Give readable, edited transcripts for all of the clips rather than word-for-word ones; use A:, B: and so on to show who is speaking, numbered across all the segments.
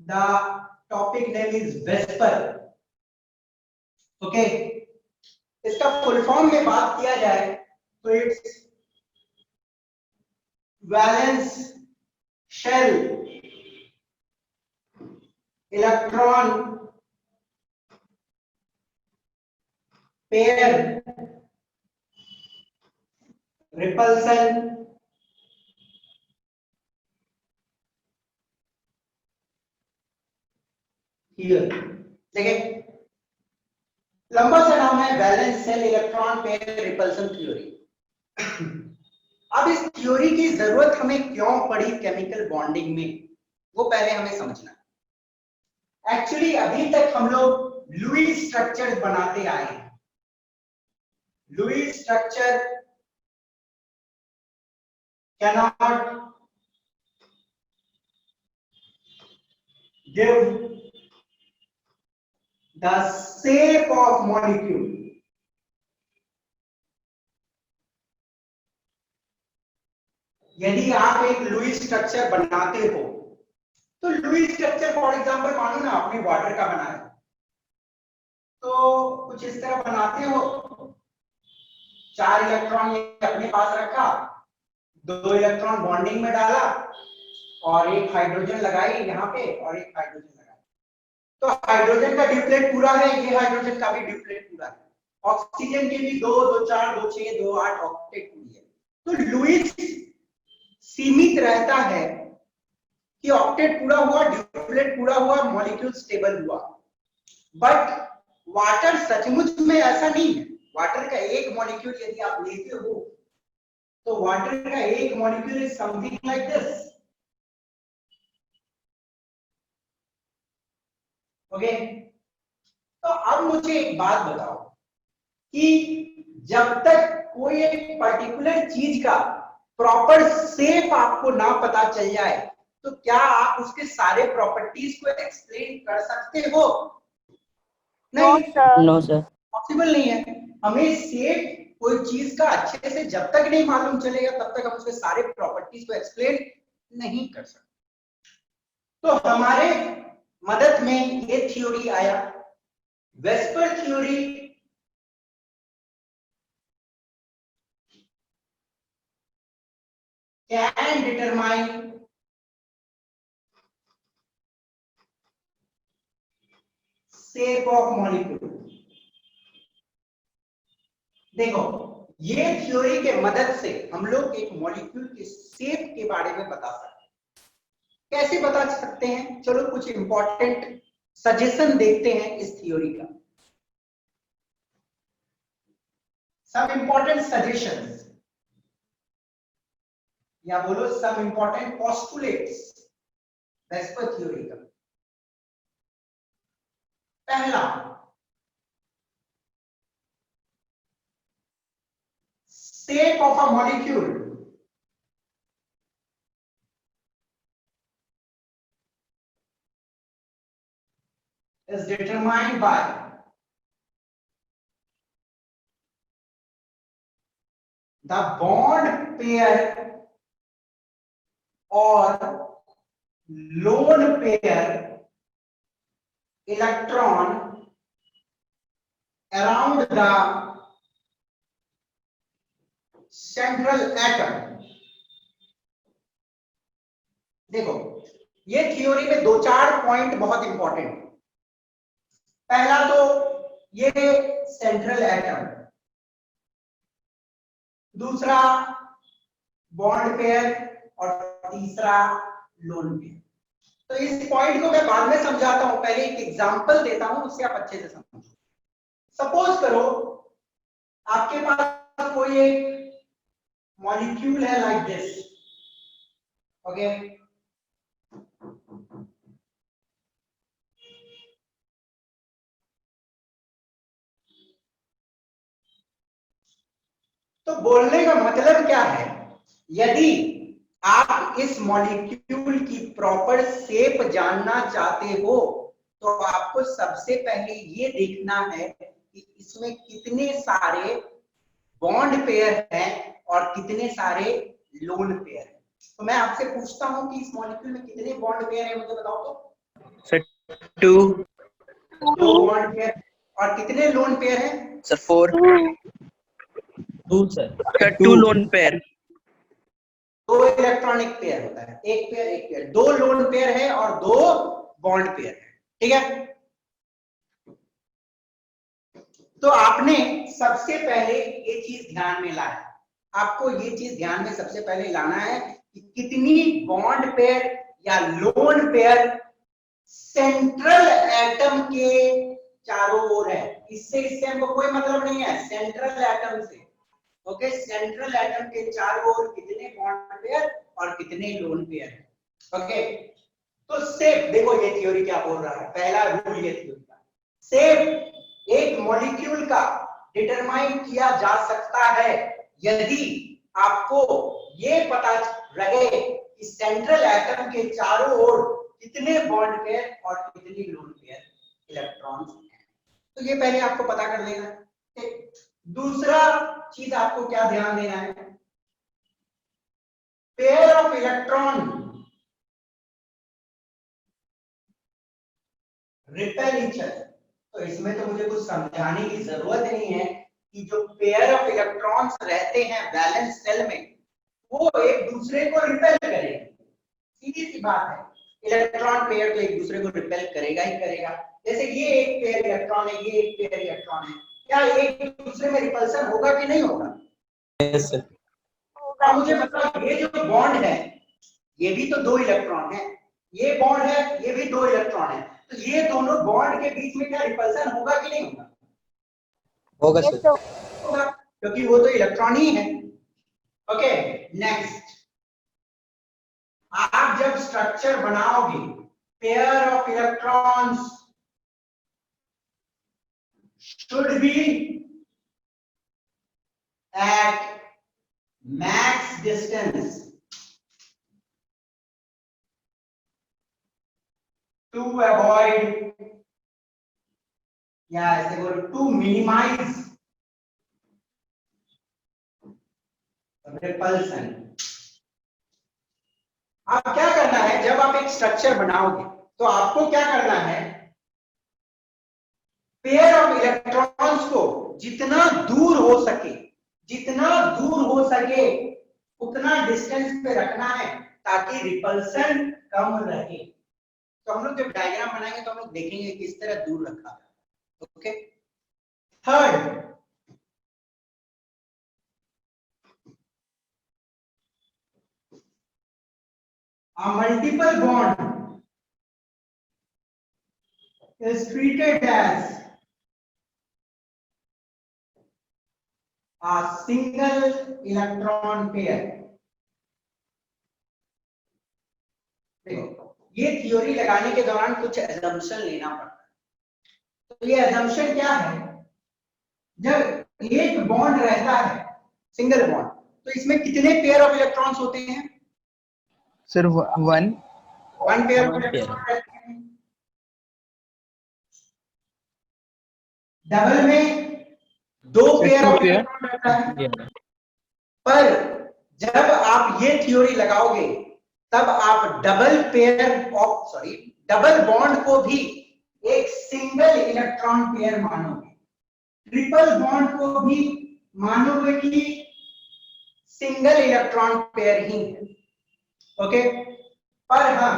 A: The topic name is Vesper. Okay. इसका फुल फॉर्म में बात किया जाए तो it's valence shell electron pair repulsion here. देखिए लंबा सा नाम है valence shell electron pair repulsion theory. अब इस थ्योरी की जरूरत हमें क्यों पड़ी केमिकल बॉन्डिंग में, वो पहले हमें समझना है। एक्चुअली अभी तक हम लोग लुईस स्ट्रक्चर बनाते आए हैं। Lewis structure cannot give the shape of molecule. यदि आप एक लुईस स्ट्रक्चर बनाते हो तो लुईस स्ट्रक्चर फॉर एग्जांपल मानो ना आपने वाटर का बनाया तो कुछ इस तरह बनाते हो, 4 इलेक्ट्रॉन ये अपने पास रखा, 2 इलेक्ट्रॉन बॉन्डिंग में डाला और एक हाइड्रोजन लगाई यहाँ पे और एक हाइड्रोजन लगाई। तो हाइड्रोजन का ड्यूप्लेट पूरा है, ये हाइड्रोजन का भी ड्यूप्लेट पूरा है। ऑक्सीजन के भी 2 2 4 2 6 2 8 ऑक्टेट पूरी है। तो लुईस सीमित रहता है कि ऑक्टेट पूरा हुआ, ड्यूप्लेट पूरा हुआ, मॉलिक्यूल स्टेबल हुआ। बट वाटर सचमुच में ऐसा नहीं है। वाटर का एक मॉलिक्यूल यदि आप लेते हो तो वाटर का एक molecule is something like this. Okay, तो अब मुझे एक बात बताओ कि जब तक कोई एक पर्टिकुलर चीज का प्रॉपर शेप आपको ना पता चल जाए तो क्या आप उसके सारे प्रॉपर्टीज को एक्सप्लेन कर सकते हो? नहीं,
B: नो सर,
A: पॉसिबल नहीं है। हमें शेप कोई चीज का अच्छे से जब तक नहीं मालूम चलेगा तब तक हम उसके सारे प्रॉपर्टीज को एक्सप्लेन नहीं कर सकते। तो हमारे मदद में ये थ्योरी आया, VSEPR theory. Can determine shape of molecule. देखो ये थ्योरी के मदद से हम लोग एक मॉलिक्यूल के शेप के बारे में बता सकते हैं। कैसे बता सकते हैं? चलो कुछ इंपॉर्टेंट सजेशन देखते हैं इस थ्योरी का। सम इंपॉर्टेंट सजेशंस या बोलो some important postulates VSEPR theory का। पहला, shape of a molecule is determined by the bond pair or lone pair electron around the central atom। देखो ये थ्योरी में 2-4 पॉइंट बहुत इंपॉर्टेंट है। पहला तो ये सेंट्रल एटम, दूसरा बॉन्ड पेयर और तीसरा लोन पेयर। तो इस पॉइंट को मैं बाद में समझाता हूं, पहले एक एग्जांपल देता हूं उससे आप अच्छे से समझो। सपोज करो आपके पास कोई एक मॉलिक्यूल है लाइक दिस। ओके, तो बोलने का मतलब क्या है, यदि आप इस मॉलिक्यूल की प्रॉपर शेप जानना चाहते हो तो आपको सबसे पहले ये देखना है कि इसमें कितने सारे बॉन्ड पेयर हैं और कितने सारे लोन पेयर हैं। तो मैं आपसे पूछता हूं कि इस मॉलिक्यूल में कितने बॉन्ड पेयर हैं, मुझे बताओ तो।
B: 2
A: 2 बॉन्ड पेयर। और कितने लोन पेयर है
B: sir? 4
C: 2 sir.
B: 2 lone pair.
A: 2 electronic pair होता है, एक पेयर एक पेयर, 2 लोन पेयर है और 2 बॉन्ड पेयर है, ठीक है। तो आपने सबसे पहले ये चीज ध्यान में लाना, आपको ये चीज ध्यान में सबसे पहले लाना है कि कितनी बॉन्ड पेयर या लोन पेयर सेंट्रल एटम के चारों ओर है। इससे हमको कोई मतलब नहीं है, सेंट्रल एटम से। ओके, सेंट्रल एटम के चारों ओर कितने बॉन्ड पेयर और कितने लोन पेयर है। ओके, तो सिर्फ देखो ये थ्योरी क्या बोल रहा है, पहला रूल ये थ्योरी का, सिर्फ एक मॉलिक्यूल का डिटरमाइन किया जा सकता है यदि आपको ये पता रहे कि सेंट्रल एटम के चारों ओर कितने बॉन्ड पेयर और कितनी लोन पेयर इलेक्ट्रॉन्स हैं। तो ये पहले आपको पता कर लेना है। दूसरा चीज आपको क्या ध्यान देना है, pair of electron repel each other. तो इसमें तो मुझे कुछ समझाने की जरूरत नहीं है कि जो पेयर ऑफ इलेक्ट्रॉन्स रहते हैं वैलेंस शेल में वो एक दूसरे को रिपेल करेंगे, सीधी सी बात है। इलेक्ट्रॉन पेयर तो एक दूसरे को रिपेल करेगा ही करेगा। जैसे ये एक पेयर इलेक्ट्रॉन है, ये एक पेयर इलेक्ट्रॉन है, क्या एक दूसरे में रिपल्सन होगा कि नहीं होगा?
C: Yes sir.
A: अब मुझे मतलब ये जो बॉन्ड है ये भी तो 2 इलेक्ट्रॉन है, ये बॉन्ड है ये भी 2 इलेक्ट्रॉन है, तो ये दोनों बॉन्ड के बीच में क्या रिपल्सन होगा कि नहीं होगा?
C: होगा सर।
A: होगा, क्योंकि वो तो इलेक्ट्रॉन ही है। ओके, नेक्स्ट, आप जब स्ट्रक्चर बनाओगे pair of electrons should be at max distance to avoid या ऐसे बोलो to minimize repulsion। आप क्या करना है, जब आप एक स्ट्रक्चर बनाओगे तो आपको क्या करना है, पेयर ऑफ इलेक्ट्रॉन्स को जितना दूर हो सके, जितना दूर हो सके उतना डिस्टेंस पे रखना है ताकि रिपल्सन कम रहे। तो हम लोग जब डायग्राम बनाएंगे तो हम लोग देखेंगे किस तरह दूर रखा है। Okay, third, a multiple bond is treated as a single electron pair। देखो, ये थ्योरी लगाने के दौरान कुछ assumption लेना पड़ता है। तो ये assumption क्या है, जब एक बॉन्ड रहता है सिंगल बॉन्ड तो इसमें कितने पेयर ऑफ इलेक्ट्रॉन्स होते हैं?
B: Sir 1
A: pair of
C: One pair।
A: Electron रहते हैं। डबल में 2 पेयर ऑफ इलेक्ट्रॉन रहता है। पर जब आप ये थ्योरी लगाओगे तब आप डबल बॉन्ड को भी एक सिंगल इलेक्ट्रॉन पेयर मानोगे, ट्रिपल बॉन्ड को भी मानोगे कि सिंगल इलेक्ट्रॉन पेयर ही है। ओके, पर हाँ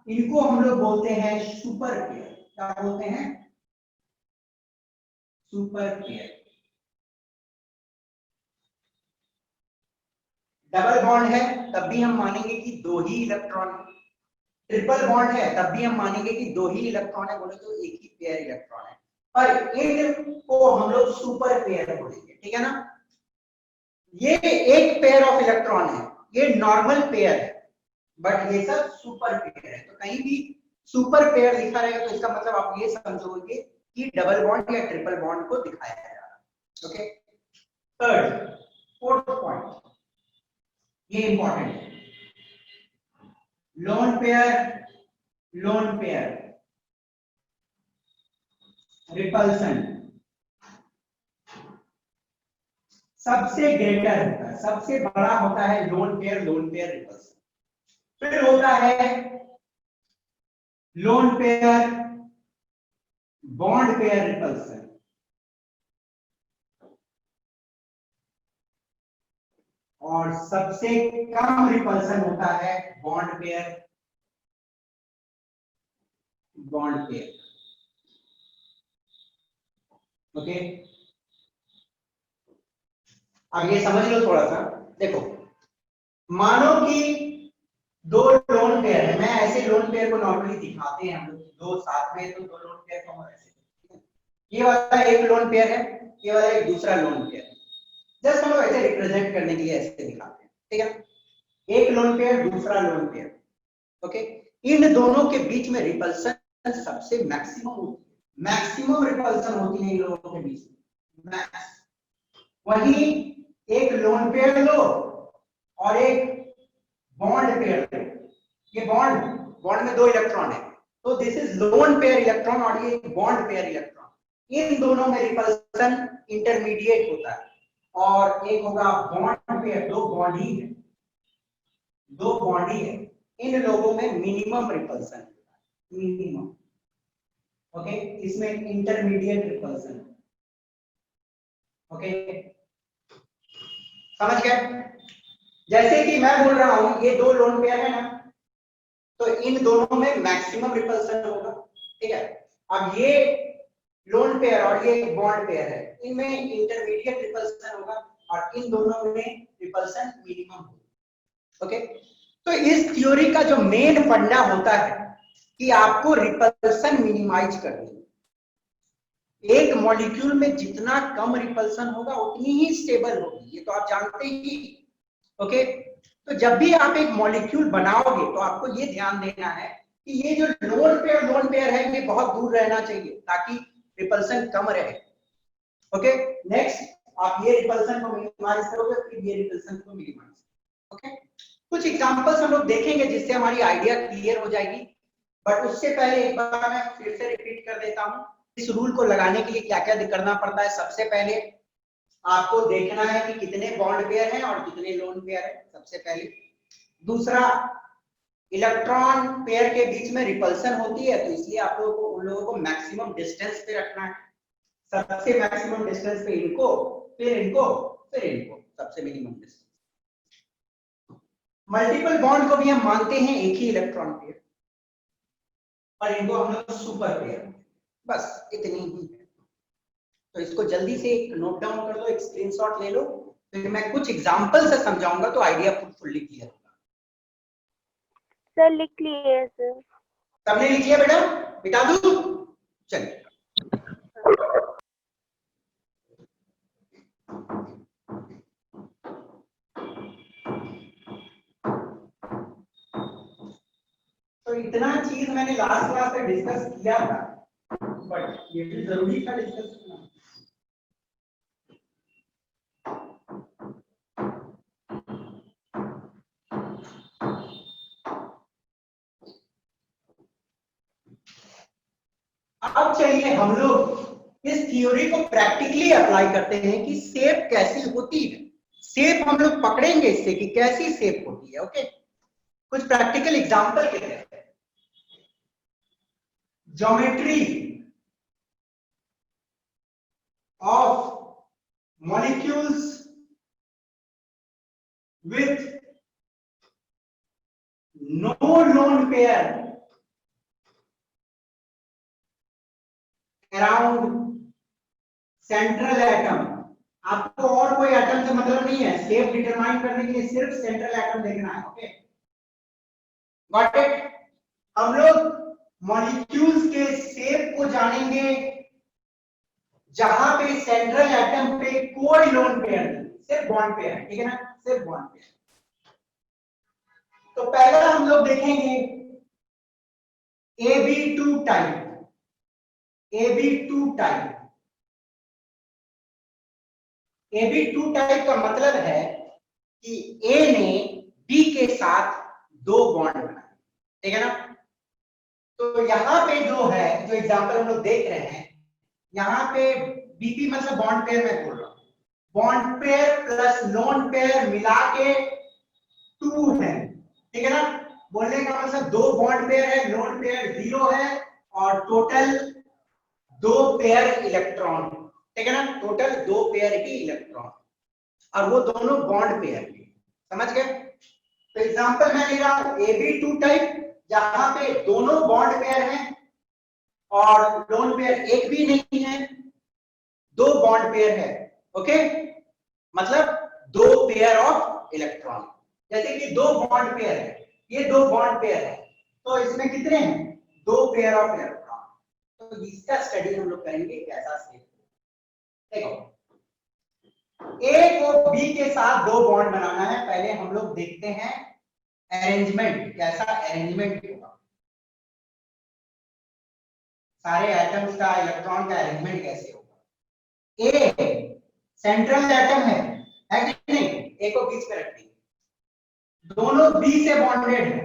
A: इनको हम लोग बोलते हैं सुपर पेयर। क्या बोलते हैं? Super pair. डबल बॉन्ड है तब भी हम मानेंगे कि 2 ही इलेक्ट्रॉन है, ट्रिपल बॉन्ड है तब भी हम मानेंगे कि 2 ही इलेक्ट्रॉन है, बोले तो एक ही पेयर इलेक्ट्रॉन है, पर इनको हम लोग सुपर पेयर बोलेंगे, ठीक है ना। ये एक पेयर ऑफ इलेक्ट्रॉन है, ये नॉर्मल पेयर है, बट ये सब सुपर पेयर है। तो कहीं भी सुपर पेयर लिखा रहेगा तो इसका मतलब आप ये समझोगे कि डबल बॉन्ड या ट्रिपल बॉन्ड को दिखाया जा रहा है। ओके, थर्ड, फोर्थ पॉइंट ये इंपॉर्टेंट है, लोन पेयर रिपल्सन सबसे ग्रेटर होता है, सबसे बड़ा होता है लोन पेयर रिपल्सन। फिर होता है lone pair bond pair repulsion, और सबसे कम रिपल्सन होता है बॉन्ड पेयर, ओके। अब ये समझ लो थोड़ा सा, देखो मानो कि दो लोन पेयर है, मैं ऐसे लोन पेयर को नॉर्मली दिखाते हैं हम लोग, दो साथ में तो दो लोन पेयर को हम ऐसे, ये वाला एक लोन पेयर है, ये वाला एक दूसरा लोन पेयर है, जस्ट हम लोग ऐसे रिप्रेजेंट करने के लिए ऐसे दिखाते हैं, ठीक है। एक लोन पेयर, दूसरा लोन पेयर, ओके। इन दोनों के बीच में रिपल्सन सबसे मैक्सिमम होती है, मैक्सिमम रिपल्सन होती है इन लोगों के बीच में, मैक्स। वही एक लोन पेयर लो और एक बॉन्ड पेयर लो, ये बॉन्ड में दो इलेक्ट्रॉन है, तो this is lone pair electron और ये बॉन्ड पेयर इलेक्ट्रॉन, इन दोनों में रिपल्सन इंटरमीडिएट होता है, और एक होगा बॉन्ड पेयर, दो बॉन्ड ही है, दो बॉन्ड ही है, इन लोगों में मिनिमम रिपल्सन, मिनिमम, ओके। इसमें इंटरमीडिएट रिपल्सन, ओके, समझ गए। जैसे कि मैं बोल रहा हूं ये दो लोन पेयर है ना, तो इन दोनों में मैक्सिमम रिपल्सन होगा, ठीक है। अब ये लोन पेयर और ये बॉन्ड पेयर है, इनमें इंटरमीडिएट रिपल्सन होगा और इन दोनों में रिपल्सन मिनिमम होगा, ओके। तो इस थ्योरी का जो मेन फंडा होता है कि आपको रिपल्सन मिनिमाइज करनी है, एक मॉलिक्यूल में जितना कम रिपल्सन होगा उतनी ही स्टेबल होगी, ये तो आप जानते ही, ओके। तो जब भी आप एक मॉलिक्यूल बनाओगे तो आपको ये ध्यान देना है कि ये जो लोन पेयर है ये बहुत दूर रहना चाहिए ताकि रिपल्सन कम रहे, ओके। नेक्स्ट आप ये रिपल्सन को मिनिमाइज करोगे, फिर ये रिपल्सन को मिनिमाइज, ओके। कुछ एग्जांपल्स हम लोग देखेंगे जिससे हमारी आइडिया क्लियर हो जाएगी, बट उससे पहले एक बार मैं फिर से रिपीट कर देता हूं इस रूल को लगाने के लिए क्या क्या करना पड़ता है। सबसे पहले आपको देखना है कि कितने बॉन्ड पेयर हैं और कितने लोन पेयर हैं, सबसे पहले। दूसरा, इलेक्ट्रॉन पेयर के बीच में रिपल्सन होती है, तो इसलिए आप लोगों को उन लोगों को मैक्सिमम डिस्टेंस पे रखना है, सबसे मैक्सिमम डिस्टेंस पे इनको, फिर इनको, फिर इनको, सबसे मिनिमम डिस्टेंस। मल्टीपल बॉन्ड को भी हम मानते हैं एक ही इलेक्ट्रॉन पेयर, और इनको हम लोग सुपर पेयर, बस इतनी ही है। तो इसको जल्दी से एक नोट डाउन कर लो, एक स्क्रीनशॉट ले लो, फिर मैं कुछ एग्जांपल से समझाऊंगा तो आइडिया फुल्ली क्लियर होगा।
D: सर लिख लिए सर।
A: सबने लिख लिया बेटा? बिता दूं? चलिए। तो इतना चीज मैंने लास्ट क्लास में डिस्कस किया था, बट ये भी जरूरी था डिस्कस करना। अब चलिए हम लोग इस थ्योरी को प्रैक्टिकली अप्लाई करते हैं कि शेप कैसी होती है। शेप हम लोग पकड़ेंगे इससे कि कैसी शेप होती है, ओके। कुछ प्रैक्टिकल एग्जांपल के हैं। Geometry of molecules with no lone pair around central atom। आपको और कोई एटम से मतलब नहीं है, शेप डिटरमाइन करने के लिए सिर्फ सेंट्रल एटम देखना है, ओके। Got it? हम लोग मॉलिक्यूल्स के शेप को जानेंगे जहां पे सेंट्रल एटम पे कोई लोन पेयर नहीं, सिर्फ बॉन्ड पेयर है, ठीक है ना, सिर्फ बॉन्ड पेयर। तो पहला हम लोग देखेंगे AB2 type. AB2 type, AB2 type का मतलब है कि A ने B के साथ दो बॉन्ड बनाए, ठीक है ना। तो यहाँ पे जो है, जो एग्जांपल हम लोग देख रहे हैं, यहाँ पे BP मतलब बॉन्ड पेयर में बोल रहा हूँ, bond pair plus lone pair मिला के 2 है, ठीक है ना। बोलने का मतलब दो बॉन्ड पेयर है, लोन पेयर 0 है, और टोटल 2 पेयर इलेक्ट्रॉन, ठीक है ना, टोटल 2 पेयर की इलेक्ट्रॉन, और वो दोनों बॉन्ड पेयर के, समझ गए। तो एग्जांपल मैं ले रहा हूं AB2 टाइप, जहां पे दोनों बॉन्ड पेयर हैं और लोन पेयर एक भी नहीं है, 2 बॉन्ड पेयर है, ओके, मतलब 2 पेयर ऑफ इलेक्ट्रॉन। जैसे कि 2 बॉन्ड पेयर है, ये 2 बॉन्ड पेयर है, तो इसमें कितने हैं, 2 पेयर ऑफ इलेक्ट्रॉन। तो इसका स्टडी हम लोग करेंगे कैसा स्टेप। देखो ए को बी के साथ 2 बॉन्ड बनाना है, पहले हम लोग देखते हैं अरेंजमेंट, कैसा अरेंजमेंट होगा, सारे एटम्स का इलेक्ट्रॉन का अरेंजमेंट कैसे होगा। ए सेंट्रल एटम है कि नहीं, ए को बीच पे रख देंगे, दोनों बी से बॉन्डेड है,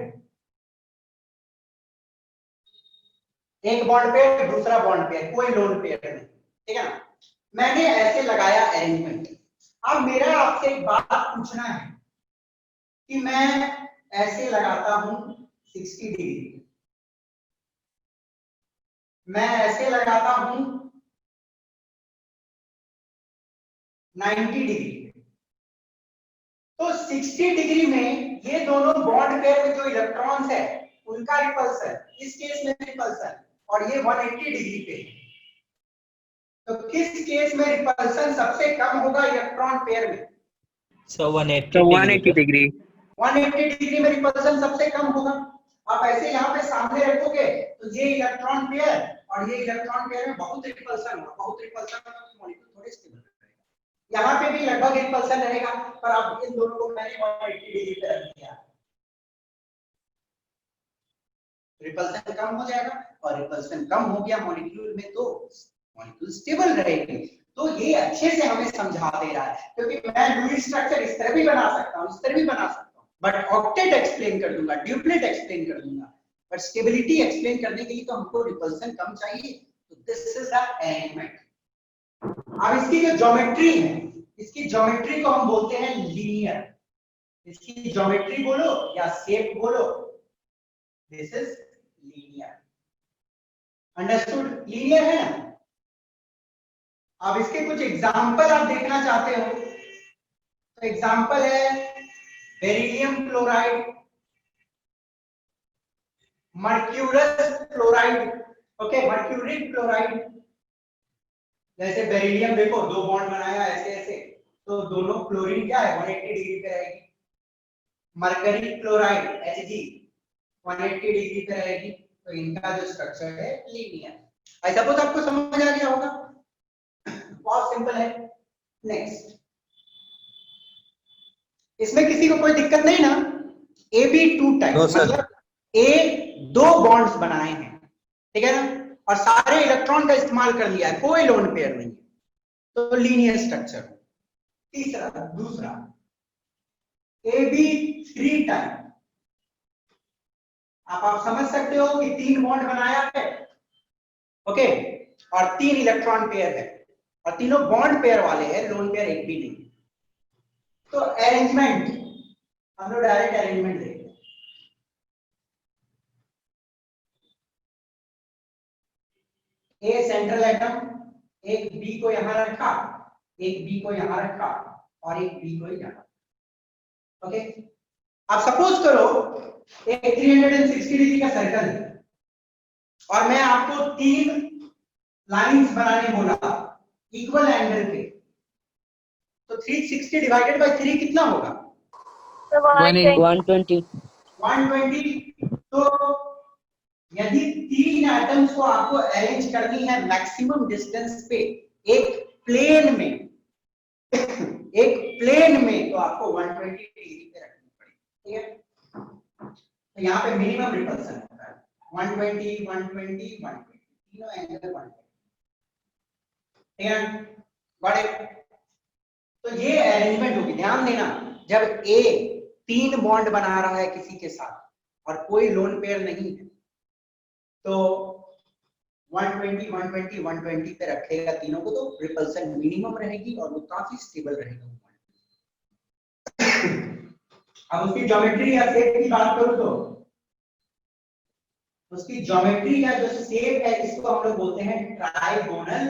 A: एक बॉन्ड पेयर दूसरा बॉन्ड पेयर, कोई लोन पेयर नहीं, ठीक है ना। मैंने ऐसे लगाया अरेंजमेंट। अब मेरा आपसे एक बात पूछना है कि मैं ऐसे लगाता हूं 60 डिग्री, मैं ऐसे लगाता हूं 90 डिग्री, तो 60 डिग्री में ये दोनों बॉन्ड पेयर में जो इलेक्ट्रॉन्स है उनका रिपल्सन, इस केस में रिपल्सन, और ये 180 डिग्री पे है, तो किस केस में रिपल्सन सबसे कम होगा इलेक्ट्रॉन पेयर में।
C: So 180
B: डिग्री
A: 180 डिग्री में रिपल्सन सबसे कम होगा। आप ऐसे यहाँ पे सामने रखोगे तो ये इलेक्ट्रॉन पेयर और ये इलेक्ट्रॉन पेयर में बहुत रिपल्सन होगा, बहुत रिपल्सन मॉलिक्यूल थोड़े स्टेबल रहेगा। यहाँ पे भी लगभग रिपल्सन रहेगा, पर अब इन दोनों को मैंने 180 डिग्री पे रख दिया, रिपल्सन कम हो जाएगा, और रिपल्सन कम हो गया मॉलिक्यूल में तो मॉलिक्यूल स्टेबल रहेगी। तो ये अच्छे से हमें समझा दे रहा है, क्योंकि मैं लुईस स्ट्रक्चर इस तरह भी बना सकता हूँ, इस तरह भी बना सकता हूँ, बट ऑक्टेट एक्सप्लेन कर दूंगा, ड्यूप्लेट एक्सप्लेन कर दूंगा, बट स्टेबिलिटी एक्सप्लेन करने के लिए तो हमको रिपल्सन कम चाहिए। तो दिस इज द अरेंजमेंट। अब इसकी जो ज्योमेट्री है, इसकी ज्योमेट्री को हम बोलते हैं लीनियर, इसकी ज्योमेट्री बोलो या शेप बोलो, this is linear, understood, linear है ना। अब इसके कुछ एग्जाम्पल आप देखना चाहते हो, तो एग्जाम्पल है beryllium chloride, mercurous chloride, okay, mercuric chloride, जैसे बेरिलियम देखो 2 बॉन्ड बनाया ऐसे ऐसे, तो दोनों क्लोरीन क्या है 180 डिग्री पे रहेगी। मरकरी क्लोराइड Hg 180 डिग्री पे रहेगी, तो इनका जो स्ट्रक्चर है लीनियर। आई सपोज आपको समझ आ गया होगा, बहुत सिंपल है। नेक्स्ट, इसमें किसी को कोई दिक्कत नहीं ना। AB2 टाइप, मतलब ए 2 बॉन्ड्स बनाए हैं, ठीक है ना, और सारे इलेक्ट्रॉन का इस्तेमाल कर लिया है, कोई लोन पेयर नहीं, तो लीनियर स्ट्रक्चर। तीसरा, दूसरा AB3 टाइप, आप समझ सकते हो कि 3 बॉन्ड बनाया है, ओके, और 3 इलेक्ट्रॉन पेयर है, और तीनों बॉन्ड पेयर वाले हैं, लोन पेयर एक भी नहीं। तो अरेंजमेंट, हम लोग डायरेक्ट अरेंजमेंट देखते हैं। ए सेंट्रल एटम, एक बी को यहां रखा, एक बी को यहां रखा, और एक बी को यहां, ओके। आप सपोज करो एक 360 डिग्री का सर्कल है, और मैं आपको 3 लाइंस बनाने बोला इक्वल एंगल पे, तो 360 डिवाइडेड बाय 3 कितना होगा,
B: 120
A: 120। तो यदि 3 एटम्स को आपको अरेंज करनी है मैक्सिमम डिस्टेंस पे एक प्लेन में, एक प्लेन में, तो आपको 120 डिग्री पे रखनी पड़ेगी, ठीक है। तो यहाँ पे मिनिमम रिपल्सन होता है 120 120 120, तीनों एंगल 120, ठीक है, बड़े। तो ये अरेंजमेंट होगी, ध्यान देना, जब ए 3 बॉन्ड बना रहा है किसी के साथ और कोई लोन पेयर नहीं है, तो 120 120 120 पे रखेगा तीनों को, तो रिपल्सन मिनिमम रहेगी और वो काफी स्टेबल रहेगा। अब उसकी ज्योमेट्री या शेप की बात करूं तो उसकी ज्योमेट्री या जो शेप है इसको हम लोग बोलते हैं trigonal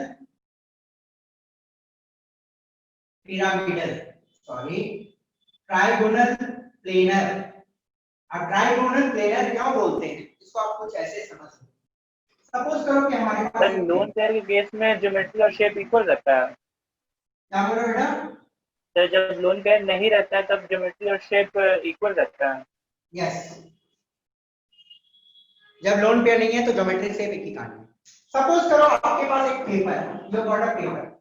A: pyramidal, sorry trigonal planar. अब ट्राइगोनल प्लेनर क्यों बोलते हैं इसको आप कुछ ऐसे समझ लो। सपोज करो कि हमारे पास
E: सर लोन पेयर के केस में ज्योमेट्री और शेप इक्वल रहता है।
A: क्या बोल रहे हो बेटा?
E: सर जब लोन पेयर नहीं रहता है तब ज्योमेट्री और शेप इक्वल रहता है।
A: यस, जब लोन पेयर नहीं है तो ज्योमेट्री शेप एक ही कहानी है। सपोज करो आपके पास एक पेपर है, ये बॉर्डर पेपर,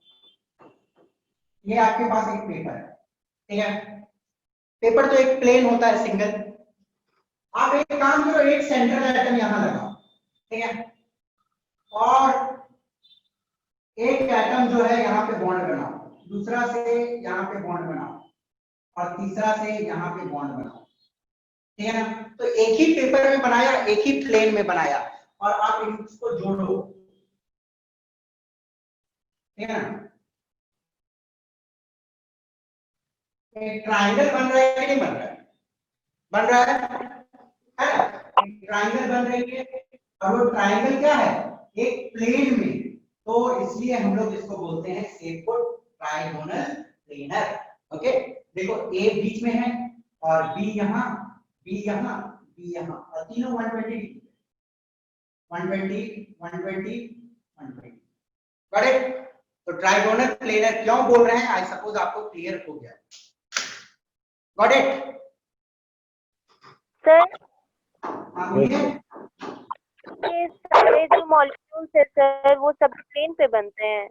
A: ये आपके पास एक पेपर है, ठीक है। पेपर तो एक प्लेन होता है सिंगल। आप एक काम करो, एक सेंट्रल एटम यहां लगाओ, ठीक है, और एक एटम जो है यहाँ पे बॉन्ड बनाओ, दूसरा से यहाँ पे बॉन्ड बनाओ, और तीसरा से यहाँ पे बॉन्ड बनाओ, ठीक है ना। तो एक ही पेपर में बनाया, एक ही प्लेन में बनाया, और आप इसको जोड़ो, ठीक है ना। एक ट्राइंगल बन रहा है कि नहीं बन रहा है? बन रहा है ना। एक ट्राइंगल बन रही है, और वो ट्राइंगल क्या है, एक प्लेन में, तो इसलिए हम लोग इसको बोलते हैं शेप को ट्राइगोनल प्लेनर। ओके, देखो ए बीच में है और बी यहाँ, बी यहाँ, बी यहाँ, और तीनों 120 डिग्री, 120 120 120। Got it? तो ट्राइगोनल प्लेनर क्यों बोल रहे हैं, आई सपोज आपको क्लियर हो गया। Got it?
D: सर
A: हाँ बोलिए।
D: ये सारे जो मॉलिक्यूल्स है सर वो सब प्लेन पे बनते हैं।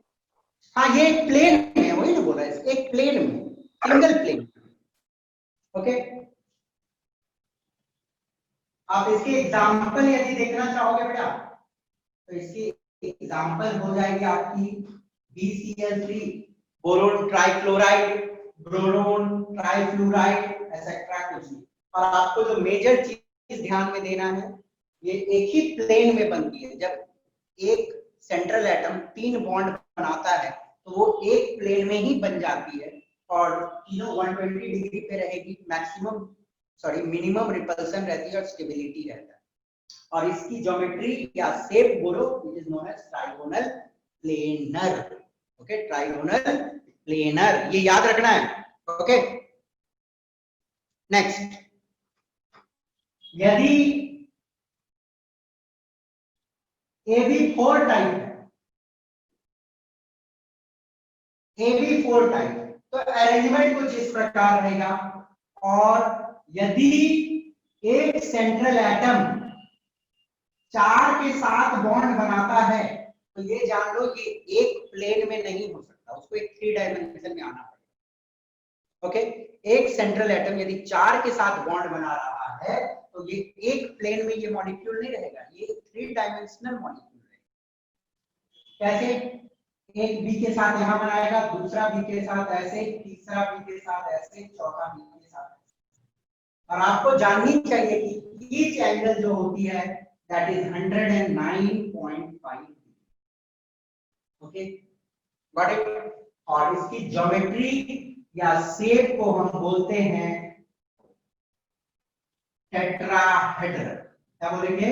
A: हाँ ये एक प्लेन है, वही ना बोला है, एक प्लेन में, सिंगल प्लेन। ओके, आप इसकी एग्जांपल यदि देखना चाहोगे बेटा, तो इसकी एग्जांपल हो जाएगी आपकी BCl3, boron trichloride, bromine trifluoride, etcetera कुछ नहीं। और आपको जो मेजर चीज ध्यान में देना है, ये एक ही प्लेन में बनती है। जब एक सेंट्रल एटम 3 बॉन्ड बनाता है तो वो एक प्लेन में ही बन जाती है, और तीनों 120 डिग्री पे रहेगी, मैक्सिमम सॉरी मिनिमम रिपल्सन रहती है और स्टेबिलिटी रहता है। और इसकी ज्योमेट्री या शेप बोलो, it is known as trigonal planar. Okay, trigonal planar, ये याद रखना है। ओके, नेक्स्ट, यदि AB4 टाइप है, AB4 टाइप, तो अरेंजमेंट कुछ इस प्रकार रहेगा। और यदि एक सेंट्रल एटम 4 के साथ बॉन्ड बनाता है, तो ये जान लो ये एक प्लेन में नहीं हो सकता, उसको एक 3 डायमेंशन में आना पड़ेगा। ओके, एक सेंट्रल एटम यदि 4 के साथ बॉन्ड बना रहा है तो ये एक प्लेन में ये मॉलिक्यूल नहीं रहेगा, ये 3 डायमेंशनल मॉलिक्यूल रहेगा। कैसे? एक बी के साथ यहां बनाएगा, दूसरा बी के साथ ऐसे, तीसरा बी के साथ ऐसे, चौथा बी के साथ ऐसे। और आपको जाननी चाहिए कि ईच एंगल जो होती है that is 109.5। Okay, got it? और इसकी ज्योमेट्री या शेप को हम बोलते हैं टेट्राहेड्रल। क्या बोलेंगे?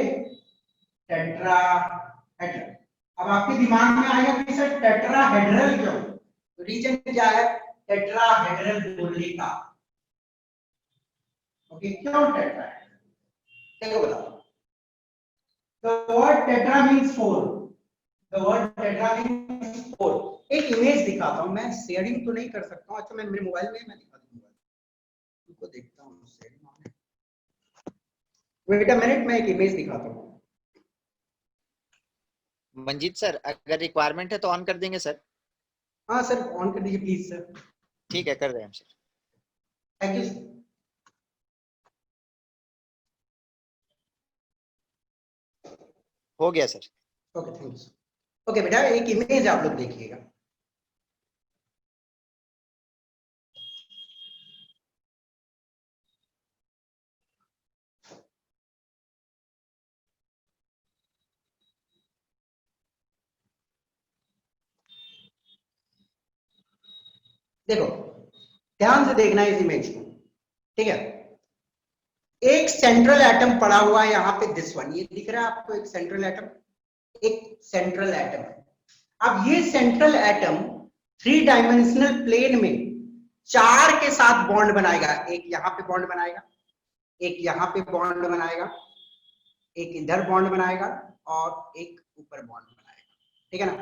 A: टेट्राहेड्रल। अब आपके दिमाग में आएगा कि सर टेट्राहेड्रल क्यों? तो रीजन क्या है टेट्राहेड्रल बोलने का? ओके, क्यों टेट्राहेड्रल? देखो बताओ। The word tetra means 4. The word tetra means 4. एक इमेज दिखाता हूं मैं, शेयरिंग तो नहीं कर सकता हूं। अच्छा, मैं मेरे मोबाइल में मैं दिखा दूंगा, उनको देखता हूं शेयरिंग। वेट अ मिनट, मैं एक इमेज दिखाता हूं।
F: मंजीत सर, अगर रिक्वायरमेंट है तो ऑन कर देंगे सर।
A: हाँ सर, ऑन कर दीजिए प्लीज सर।
F: ठीक है, कर रहे हैं सर।
A: Thank you sir.
F: हो गया sir.
A: Okay, thank you sir. Okay बेटा, एक इमेज आप लोग देखिएगा। देखो, ध्यान से देखना इस इमेज को, ठीक है। एक सेंट्रल एटम पड़ा हुआ है यहाँ पे, दिस वन, ये दिख रहा है आपको, एक सेंट्रल एटम, एक सेंट्रल एटम है। अब ये सेंट्रल एटम 3 डायमेंशनल प्लेन में 4 के साथ बॉन्ड बनाएगा। एक यहाँ पे बॉन्ड बनाएगा, एक यहाँ पे बॉन्ड बनाएगा, एक इधर बॉन्ड बनाएगा और एक ऊपर बॉन्ड बनाएगा, ठीक है ना।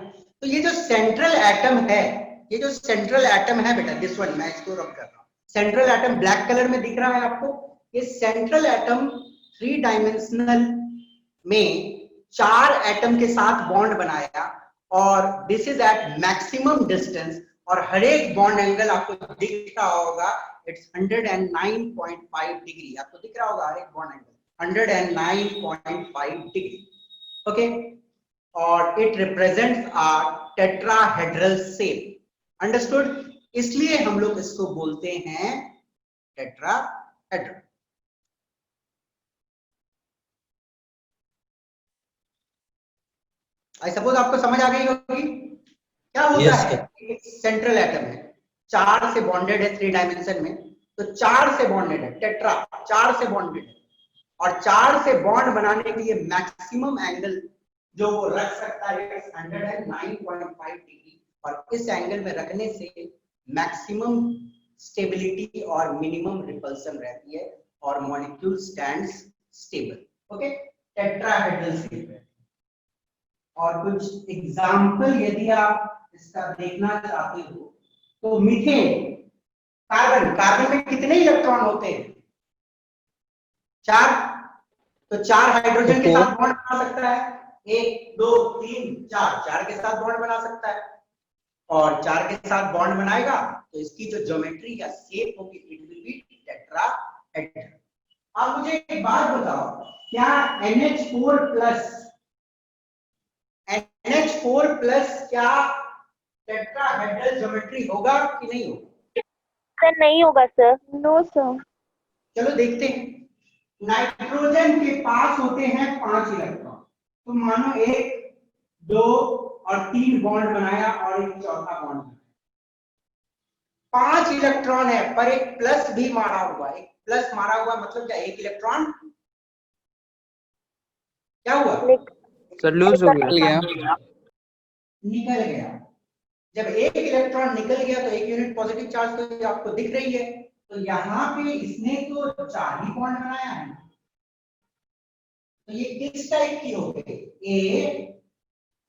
A: तो ये जो सेंट्रल एटम है, ये जो सेंट्रल एटम है बेटा, दिस वन, मैं इसको रब कर रहा हूँ, सेंट्रल एटम ब्लैक कलर में दिख रहा है आपको। ये सेंट्रल एटम 3 डायमेंशनल में 4 एटम के साथ बॉन्ड बनाया और this is at maximum distance, और हर एक बॉन्ड एंगल आपको दिख रहा होगा, इट्स 109.5 डिग्री, आपको दिख रहा होगा हर एक बॉन्ड एंगल 109.5 डिग्री, ओके। और it represents a tetrahedral shape, understood. इसलिए हम लोग इसको बोलते हैं टेट्राहेड्रल। आई सपोज आपको समझ आ गई होगी क्या होता
C: Yes,
A: है। एक सेंट्रल एटम है, 4 से बॉन्डेड है 3 डायमेंशन में, तो 4 से बॉन्डेड है, टेट्रा 4 से बॉन्डेड है, और 4 से बॉन्ड बनाने के लिए मैक्सिमम एंगल जो वो रख सकता है 109.5 डिग्री, और इस एंगल में रखने से मैक्सिमम स्टेबिलिटी और मिनिमम रिपल्सन रहती है और molecule stands stable, okay. Tetrahedral shape है। और कुछ एग्जाम्पल यदि आप इसका देखना चाहते हो तो मीथेन, कार्बन, कार्बन में कितने इलेक्ट्रॉन होते हैं? 4, तो 4 हाइड्रोजन के साथ बॉन्ड बना सकता है, 1 2 3 4, 4 के साथ बॉन्ड बना सकता है, और 4 के साथ बॉन्ड बनाएगा तो इसकी जो ज्योमेट्री या शेप होगी इट विल बी टेट्राहेड्रल। अब मुझे एक बात बताओ, क्या NH4+ क्या टेट्राहेड्रल ज्योमेट्री होगा कि नहीं होगा?
D: सर नहीं होगा सर। No sir.
A: चलो देखते हैं। नाइट्रोजन के पास होते हैं 5 इलेक्ट्रॉन, तो मानो 1 2 और 3 बॉन्ड बनाया और एक चौथा बॉन्ड बनाया, 5 इलेक्ट्रॉन है, पर एक प्लस भी मारा हुआ, एक प्लस मारा हुआ मतलब क्या, 1 इलेक्ट्रॉन क्या हुआ?
B: सर लूज हो गया,
A: निकल गया। जब 1 इलेक्ट्रॉन निकल गया तो 1 यूनिट पॉजिटिव चार्ज तो आपको दिख रही है, तो यहाँ पे इसने तो 4 ही बॉन्ड बनाया है, तो ये किस टाइप की हो गई? A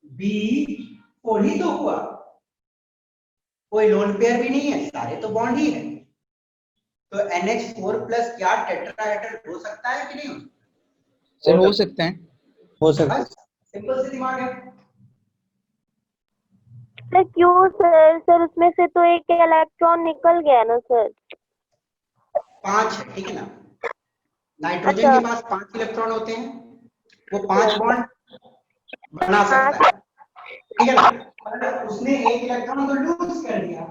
A: B 4 ही तो हुआ, कोई लोन पेयर भी नहीं है, सारे तो बॉन्ड ही है। तो NH4+ क्या टेट्राहेड्रल हो सकता है कि नहीं हो सकता?
B: सर हो सकते हैं,
C: हो सकता है।
A: बस सिंपल सी दिमाग है।
D: सर क्यों सर? सर उसमें से तो एक इलेक्ट्रॉन निकल गया ना सर।
A: 5 है, ठीक है ना। नाइट्रोजन
D: अच्छा।
A: के पास 5 इलेक्ट्रॉन होते हैं, वो 5 बॉन्ड बना सकता है, ठीक है ना। अगर उसने 1 इलेक्ट्रॉन को लूज कर दिया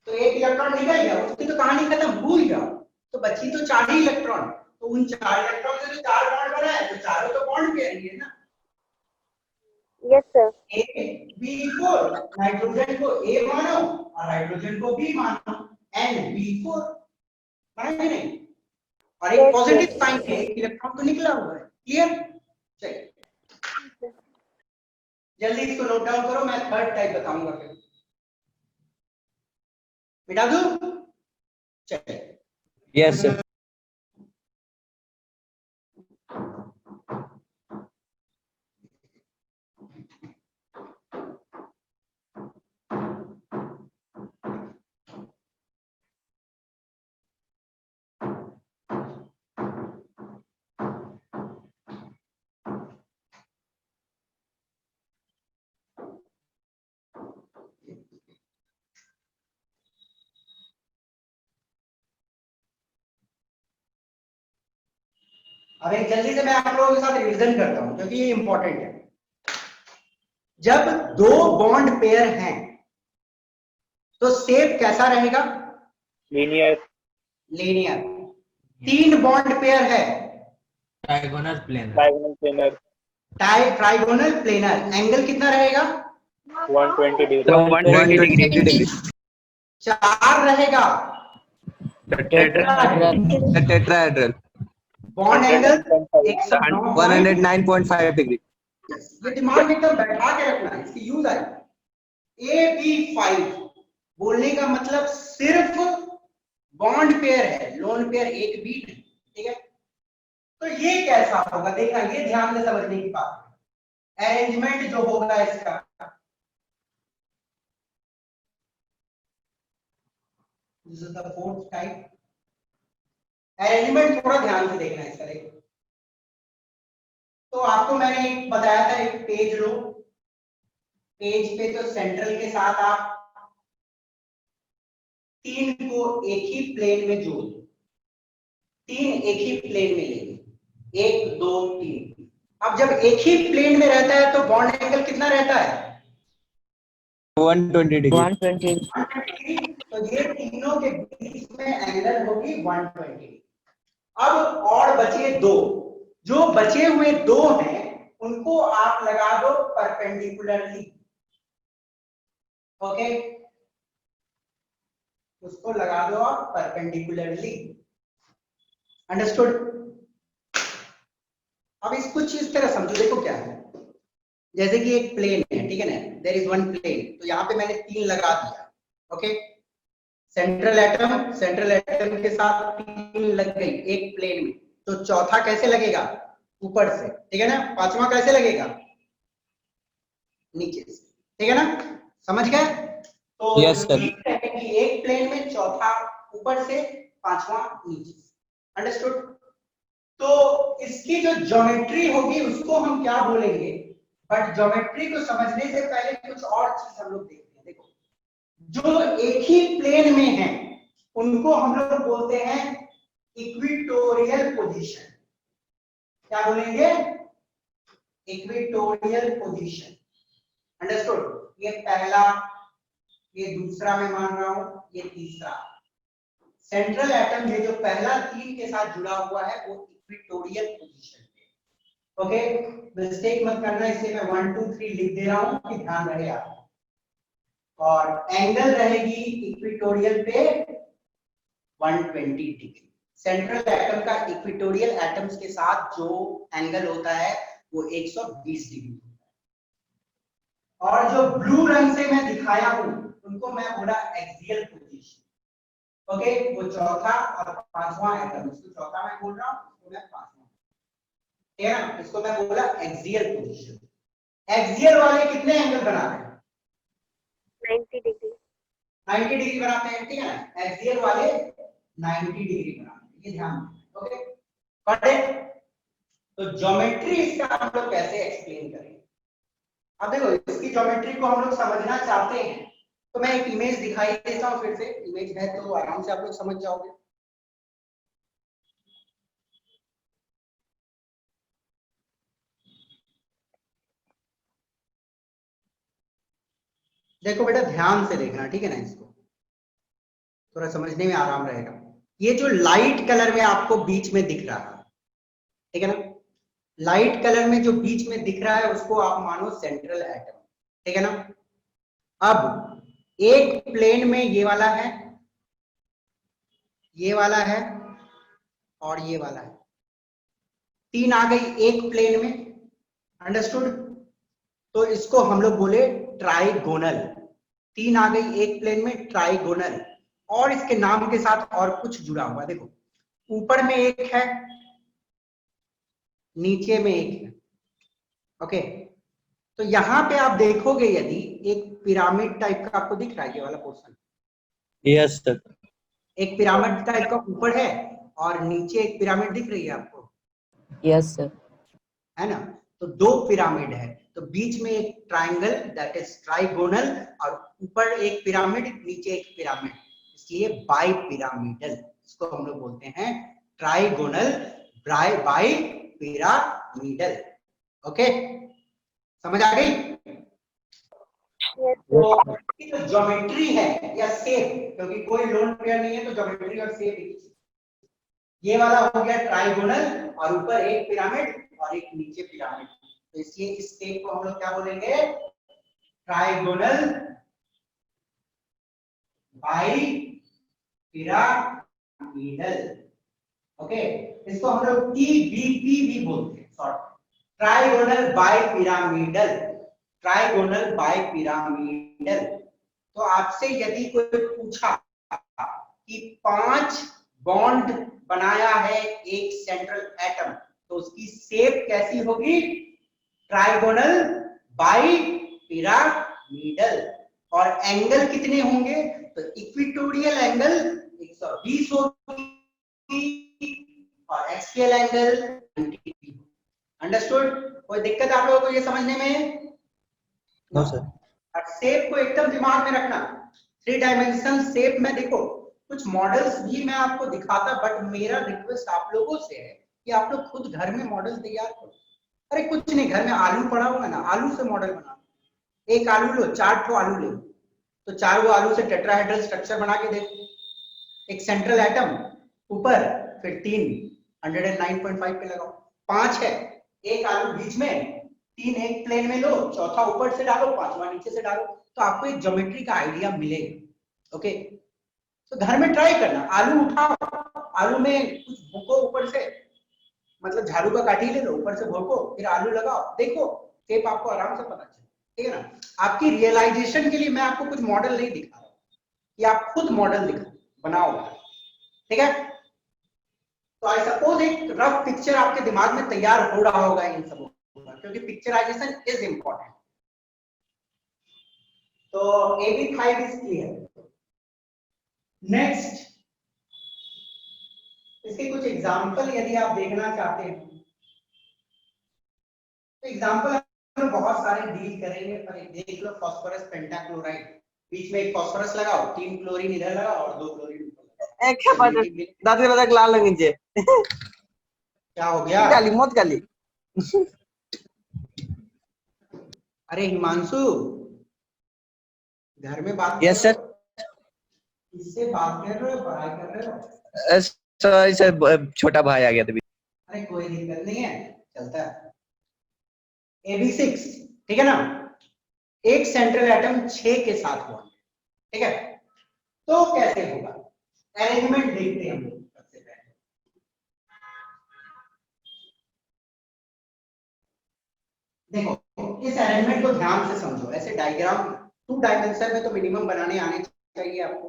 A: तो 1 इलेक्ट्रॉन निकल गया, उसकी तो कहानी खत्म, भूल जाओ। तो बची तो 4 ही इलेक्ट्रॉन, तो उन 4 इलेक्ट्रॉन से तो 4 बॉन्ड बना है, तो चारों तो बॉन्ड पेयर ही है ना।
D: Yes sir.
A: B4, नाइट्रोजन को A मानो और हाइड्रोजन को B मानो, NB4 मानेंगे नहीं, और एक पॉजिटिव साइन है, एक इलेक्ट्रॉन तो निकला हुआ है। क्लियर? चलिए जल्दी इसको नोट डाउन करो, मैं थर्ड टाइप बताऊंगा फिर। मिटा दूं? चलिए।
C: Yes sir.
A: अब एक जल्दी से मैं आप लोगों के साथ रिवीजन करता हूं क्योंकि ये इंपॉर्टेंट है। जब 2 बॉन्ड पेयर हैं तो शेप कैसा रहेगा?
E: लीनियर।
A: लीनियर। 3 बॉन्ड पेयर है,
C: trigonal plane.
E: Diagonal planar.
A: Trigonal planar. Angle कितना रहेगा?
E: 120 डिग्री।
B: 120 डिग्री।
A: 4 रहेगा,
B: टेट्राहेड्रल।
A: Bond angle
B: 109.5 degree.
A: ये दिमाग में एकदम बैठा के रखना है, इसकी यूज आई। AB5 बोलने का मतलब सिर्फ बॉन्ड पेयर है, लोन पेयर एक भी नहीं, ठीक है। तो ये कैसा होगा देखना, ये ध्यान से समझने की बात है। अरेंजमेंट जो होगा इसका, this is the fourth type. Arrangement थोड़ा ध्यान से देखना है इसका। देखो तो आपको मैंने एक बताया था, एक पेज लो, पेज पे तो सेंट्रल के साथ आप 3 को एक ही प्लेन में जोड़ दो, 3 एक ही प्लेन में लेंगे, 1 2 3। अब जब एक ही प्लेन में रहता है तो बॉन्ड एंगल कितना रहता है?
B: 120 डिग्री।
D: 120।
A: तो ये तीनों के बीच में एंगल होगी 120। अब और बचे 2, जो बचे हुए 2 हैं उनको आप लगा दो परपेंडिकुलरली, ओके, उसको लगा दो आप परपेंडिकुलरली, अंडरस्टूड। अब इस कुछ इस तरह समझो, देखो क्या है, जैसे कि एक प्लेन है, ठीक है ना, देयर इज वन प्लेन, तो यहाँ पे मैंने 3 लगा दिया, ओके। सेंट्रल एटम के साथ 3 लग गई एक प्लेन में, तो चौथा कैसे लगेगा? ऊपर से, ठीक है ना। पांचवा कैसे लगेगा? नीचे से, ठीक है ना, समझ गए? तो
B: Yes, sir.
A: एक प्लेन में, चौथा ऊपर से, पांचवा नीचे से, अंडरस्टूड। तो इसकी जो ज्योमेट्री होगी उसको हम क्या बोलेंगे? बट ज्योमेट्री को समझने से पहले कुछ और चीज हम लोग देखते हैं। देखो, जो एक ही प्लेन में है उनको हम लोग बोलते हैं इक्वेटोरियल पोजीशन। क्या बोलेंगे? Equatorial position, understood. ये पहला, ये दूसरा मैं मान रहा हूं, ये तीसरा। सेंट्रल एटम ये जो पहला 3 के साथ जुड़ा हुआ है वो इक्वेटोरियल पोजीशन पे, ओके। मिस्टेक मत करना, इसे मैं 1 2 3 लिख दे रहा हूं कि ध्यान रहे आप। और एंगल रहेगी इक्वेटोरियल पे 120 डिग्री। सेंट्रल एटम का इक्वेटोरियल एटम्स के साथ जो एंगल होता है वो 120 डिग्री होता है। और जो ब्लू रंग से मैं दिखाया हूं उनको मैं बोला एक्सियल पोजीशन, ओके। वो चौथा और पांचवा एटम, इसको चौथा मैं बोल रहा हूं, इसको मैं पांचवा, ठीक है ना। इसको मैं बोला एक्सियल पोजीशन। एक्सियल वाले कितने एंगल बनाते हैं?
D: 90 डिग्री।
A: 90 डिग्री बनाते हैं, ठीक है ना। एक्सियल वाले 90 डिग्री बनाते हैं, ये ध्यान रखना, ओके। Got it? तो ज्योमेट्री इसका हम लोग कैसे एक्सप्लेन करेंगे? अब देखो, इसकी ज्योमेट्री को हम लोग समझना चाहते हैं तो मैं एक इमेज दिखाई देता हूं, फिर से इमेज है तो आराम से आप लोग समझ जाओगे। देखो बेटा, ध्यान से देखना, ठीक है ना, इसको थोड़ा समझने में आराम रहेगा। ये जो लाइट कलर में आपको बीच में दिख रहा है, ठीक है ना, लाइट कलर में जो बीच में दिख रहा है उसको आप मानो सेंट्रल एटम, ठीक है ना। अब एक प्लेन में ये वाला है, ये वाला है और ये वाला है, 3 आ गई एक प्लेन में, अंडरस्टूड। तो इसको हम लोग बोले ट्राइगोनल। 3 आ गई एक प्लेन में, ट्राइगोनल। और इसके नाम के साथ और कुछ जुड़ा हुआ, देखो ऊपर में एक है, नीचे में एक है, ओके। तो यहां पे आप देखोगे यदि एक पिरामिड टाइप का आपको दिख रहा है, ये वाला पोर्शन,
C: यस सर।
A: एक पिरामिड टाइप का ऊपर है और नीचे एक पिरामिड दिख रही है आपको,
B: यस सर।
A: है ना। तो 2 पिरामिड है, तो बीच में एक ट्राइंगल दैट इज ट्राइगोनल, और ऊपर एक पिरामिड, नीचे एक पिरामिड, इसलिए बाई पिरामिडल। इसको हम लोग बोलते हैं ट्राइगोनल बाई पिरामिडल, ओके। समझ आ गई?
D: Yes,
A: तो जो ज्योमेट्री है या शेप, क्योंकि कोई लोन पेयर नहीं है तो ज्योमेट्री और शेप एक ही, ये वाला हो गया ट्राइगोनल और ऊपर एक पिरामिड और एक नीचे पिरामिड, तो इसलिए इस शेप को हम लोग क्या बोलेंगे? Trigonal bi pyramidal, okay. इसको हम लोग TBP भी बोलते हैं short, trigonal bipyramidal, trigonal bipyramidal. तो आपसे यदि कोई पूछा कि 5 बॉन्ड बनाया है एक सेंट्रल एटम, तो उसकी शेप कैसी होगी? Trigonal bipyramidal. और एंगल कितने होंगे? तो इक्वेटोरियल एंगल 120 होगी और एक्सियल एंगल 90। अंडरस्टूड? कोई दिक्कत आप लोगों को ये समझने में?
C: No sir.
A: और शेप को एकदम दिमाग में रखना, 3 डायमेंशन शेप में। देखो कुछ मॉडल्स भी मैं आपको दिखाता, बट मेरा रिक्वेस्ट आप लोगों से है कि आप लोग खुद घर में मॉडल तैयार करो। अरे कुछ नहीं, घर में आलू पड़ा हुआ है ना, आलू से मॉडल बना। एक आलू लो, 4 ठो आलू लो, तो 4 आलू से टेट्राहेड्रल स्ट्रक्चर बना के देखो। एक सेंट्रल एटम ऊपर, फिर 3 109.5 पे लगाओ, 5 है, एक आलू बीच में, 3 एक प्लेन में लो, चौथा ऊपर से डालो, 5वां नीचे से डालो, तो आपको एक ज्योमेट्री का आइडिया मिलेगा। ओके, तो घर में ट्राई करना। आलू उठाओ, आलू में कुछ भोंको ऊपर से, मतलब झाड़ू का काठी ले लो, ऊपर से भोंको, फिर आलू लगाओ, देखो शेप आपको आराम से पता चले। ठीक है ना? आपकी रियलाइजेशन के लिए मैं आपको कुछ मॉडल नहीं दिखा रहा, कि आप खुद मॉडल बनाओ। ठीक है? तो आई सपोज एक रफ पिक्चर आपके दिमाग में तैयार हो रहा होगा इन सबों का, क्योंकि पिक्चराइजेशन इज इंपॉर्टेंट। तो AB5 इज क्लियर। नेक्स्ट, इसके कुछ एग्जाम्पल यदि आप देखना चाहते हैं तो एग्जाम्पल हम बहुत सारे डील करेंगे, पर एक देख लो, फास्फोरस पेंटाक्लोराइड, बीच में एक फास्फोरस लगाओ, 3 क्लोरीन इधर लगाओ और 2 क्लोरीन ऊपर
B: एक बात दादी बता लाल नीचे
A: क्या हो गया?
B: गाली मत गाली।
A: अरे हिमांशु, घर में बात
C: यस सर।
A: इससे बात कर रहे हो, पढ़ाई कर रहे हो?
C: सॉरी सर, छोटा भाई आ गया था।
A: अरे कोई दिक्कत नहीं है, चलता है। AB6, ठीक है ना? एक सेंट्रल एटम 6 के साथ बॉन्ड, ठीक है? तो कैसे होगा? अरेंजमेंट देखते हैं हम लोग सबसे पहले। देखो इस अरेंजमेंट को ध्यान से समझो। ऐसे डायग्राम 2 डायमेंशन में तो मिनिमम बनाने आने चाहिए आपको,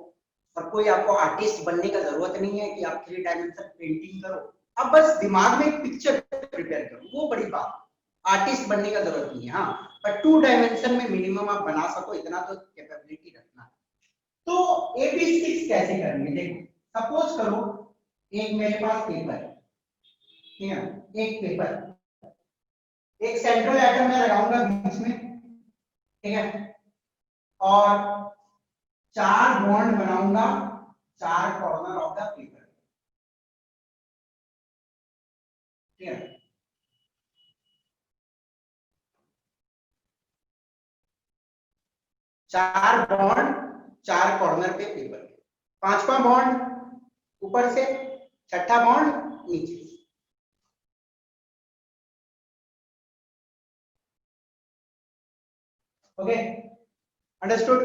A: और कोई आपको आर्टिस्ट बनने का जरूरत नहीं है कि आप 3 डायमेंशन पेंटिंग करो। आप बस दिमाग में एक पिक्चर प्रिपेयर करो, वो बड़ी बात। आर्टिस्ट बनने का जरूरत नहीं है, हाँ, पर 2 डायमेंशन में मिनिमम आप बना सको, इतना तो कैपेबिलिटी रखना। तो AB6 कैसे करेंगे? देखो सपोज करो एक मेरे पास पेपर है, ठीक है? एक पेपर, एक सेंट्रल एटम में लगाऊंगा बीच में, ठीक है? और 4 बॉन्ड बनाऊंगा 4 कॉर्नर ऑफ द पेपर, ठीक है? चार बॉन्ड 4 कॉर्नर पे पेपर के, 5वां बॉन्ड ऊपर से, 6ठा बॉन्ड नीचे से। Okay, understood?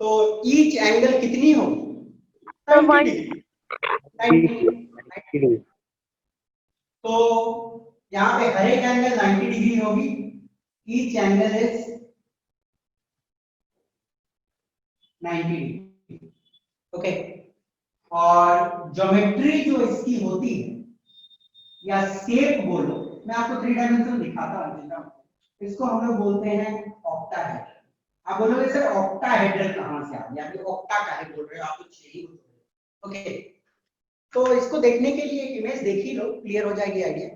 A: तो ईच एंगल कितनी होगी? 90 डिग्री। 90 डिग्री। तो यहाँ पे हर एक एंगल 90 डिग्री होगी। Each angle is 90 degree. Okay, और ज्योमेट्री जो इसकी होती है या शेप बोलो, मैं आपको 3 डायमेंशन दिखाता हूँ। इसको हम लोग बोलते हैं ऑक्टाहेड्रल। आप बोलोगे सर ऑक्टाहेड्रल कहां से आ गया? ऑक्टा काहे बोल रहे हो आप? कुछ यही बोल रहे हो। ओके, तो इसको देखने के लिए एक इमेज देख ही लो, क्लियर हो जाएगी आइडिया।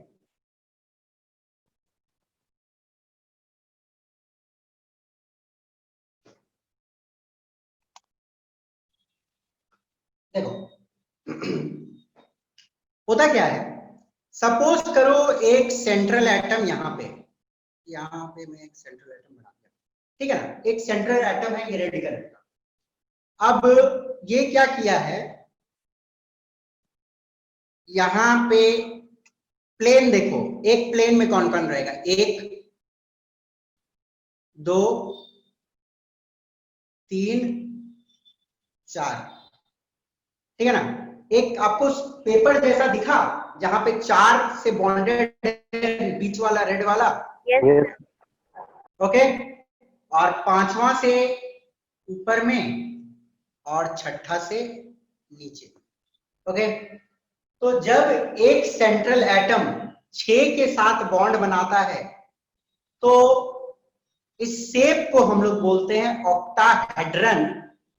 A: देखो होता क्या है, सपोज करो एक सेंट्रल एटम यहाँ पे मैं एक सेंट्रल एटम बना दिया, ठीक है ना? एक सेंट्रल एटम है, ये रेडिकल एटम। अब ये क्या किया है, यहाँ पे प्लेन देखो, एक प्लेन में कौन कौन रहेगा? 1 2 3 4, ठीक है ना? एक आपको पेपर जैसा दिखा, जहां पे 4 से बॉन्डेड बीच वाला रेड वाला,
D: यस
A: ओके, और 5वां से ऊपर में और 6ठा से नीचे, ओके। तो जब एक सेंट्रल एटम 6 के साथ बॉन्ड बनाता है तो इस शेप को हम लोग बोलते हैं ऑक्टाहेड्रन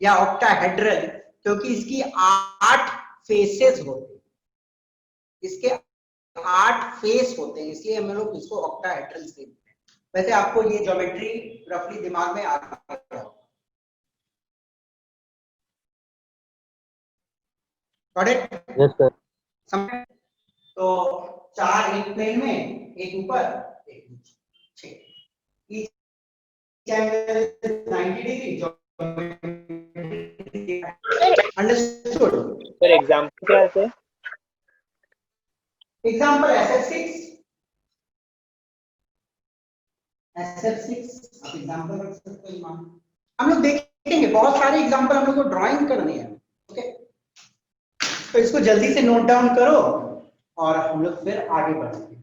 A: या ऑक्टाहेड्रल, क्योंकि इसकी 8 फेसेस होते हैं, इसके 8 फेस होते हैं, इसलिए हम लोग इसको ऑक्टाहेड्रल से। वैसे आपको ये ज्योमेट्री रफली दिमाग में आ गया, गॉट इट?
B: Yes sir.
A: तो 4 एक प्लेन में, एक ऊपर एक नीचे, 6 each angle 90 degree, understood?
E: Sir example क्या है सर?
A: एग्जांपल SF6, SF6 आप एग्जांपल रख सकते हो। हम लोग देखेंगे बहुत सारे एग्जांपल, हम लोग को ड्राइंग करने हैं, ओके। तो इसको जल्दी से नोट डाउन करो और हम लोग फिर आगे बढ़ेंगे।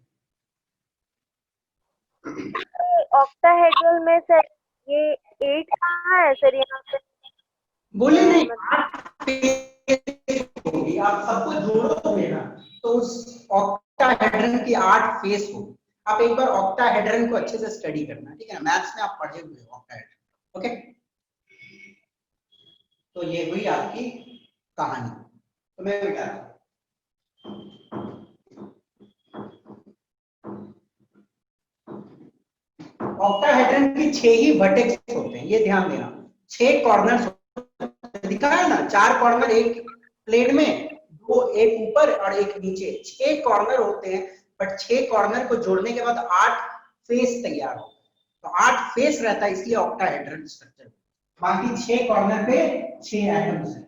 D: ऑक्टाहेड्रल में सर ये 8 कहाँ है सर यहाँ पे?
A: बोले नहीं, 8 फेस होगी, आप सबको जोड़ोगे ना तो उस ऑक्टाहेड्रन की 8 फेस होगी। आप एक बार ऑक्टाहेड्रन को अच्छे से स्टडी करना, ठीक है ना, मैथ्स में आप पढ़े हुए हो ऑक्टाहेड्रन, ओके। तो ये हुई आपकी कहानी। तो मैं बता रहा हूं, ऑक्टाहेड्रन की 6 ही वर्टेक्स होते हैं, ये ध्यान देना। 6 कॉर्नर्स दिखा है ना, 4 कॉर्नर एक प्लेन में, 2 एक ऊपर और एक नीचे, 6 कॉर्नर होते हैं। बट 6 कॉर्नर को जोड़ने के बाद 8 फेस तैयार हो, तो 8 फेस रहता है, इसलिए ऑक्टाहेड्रन स्ट्रक्चर। बाकी 6 कॉर्नर पे 6 एटम्स हैं।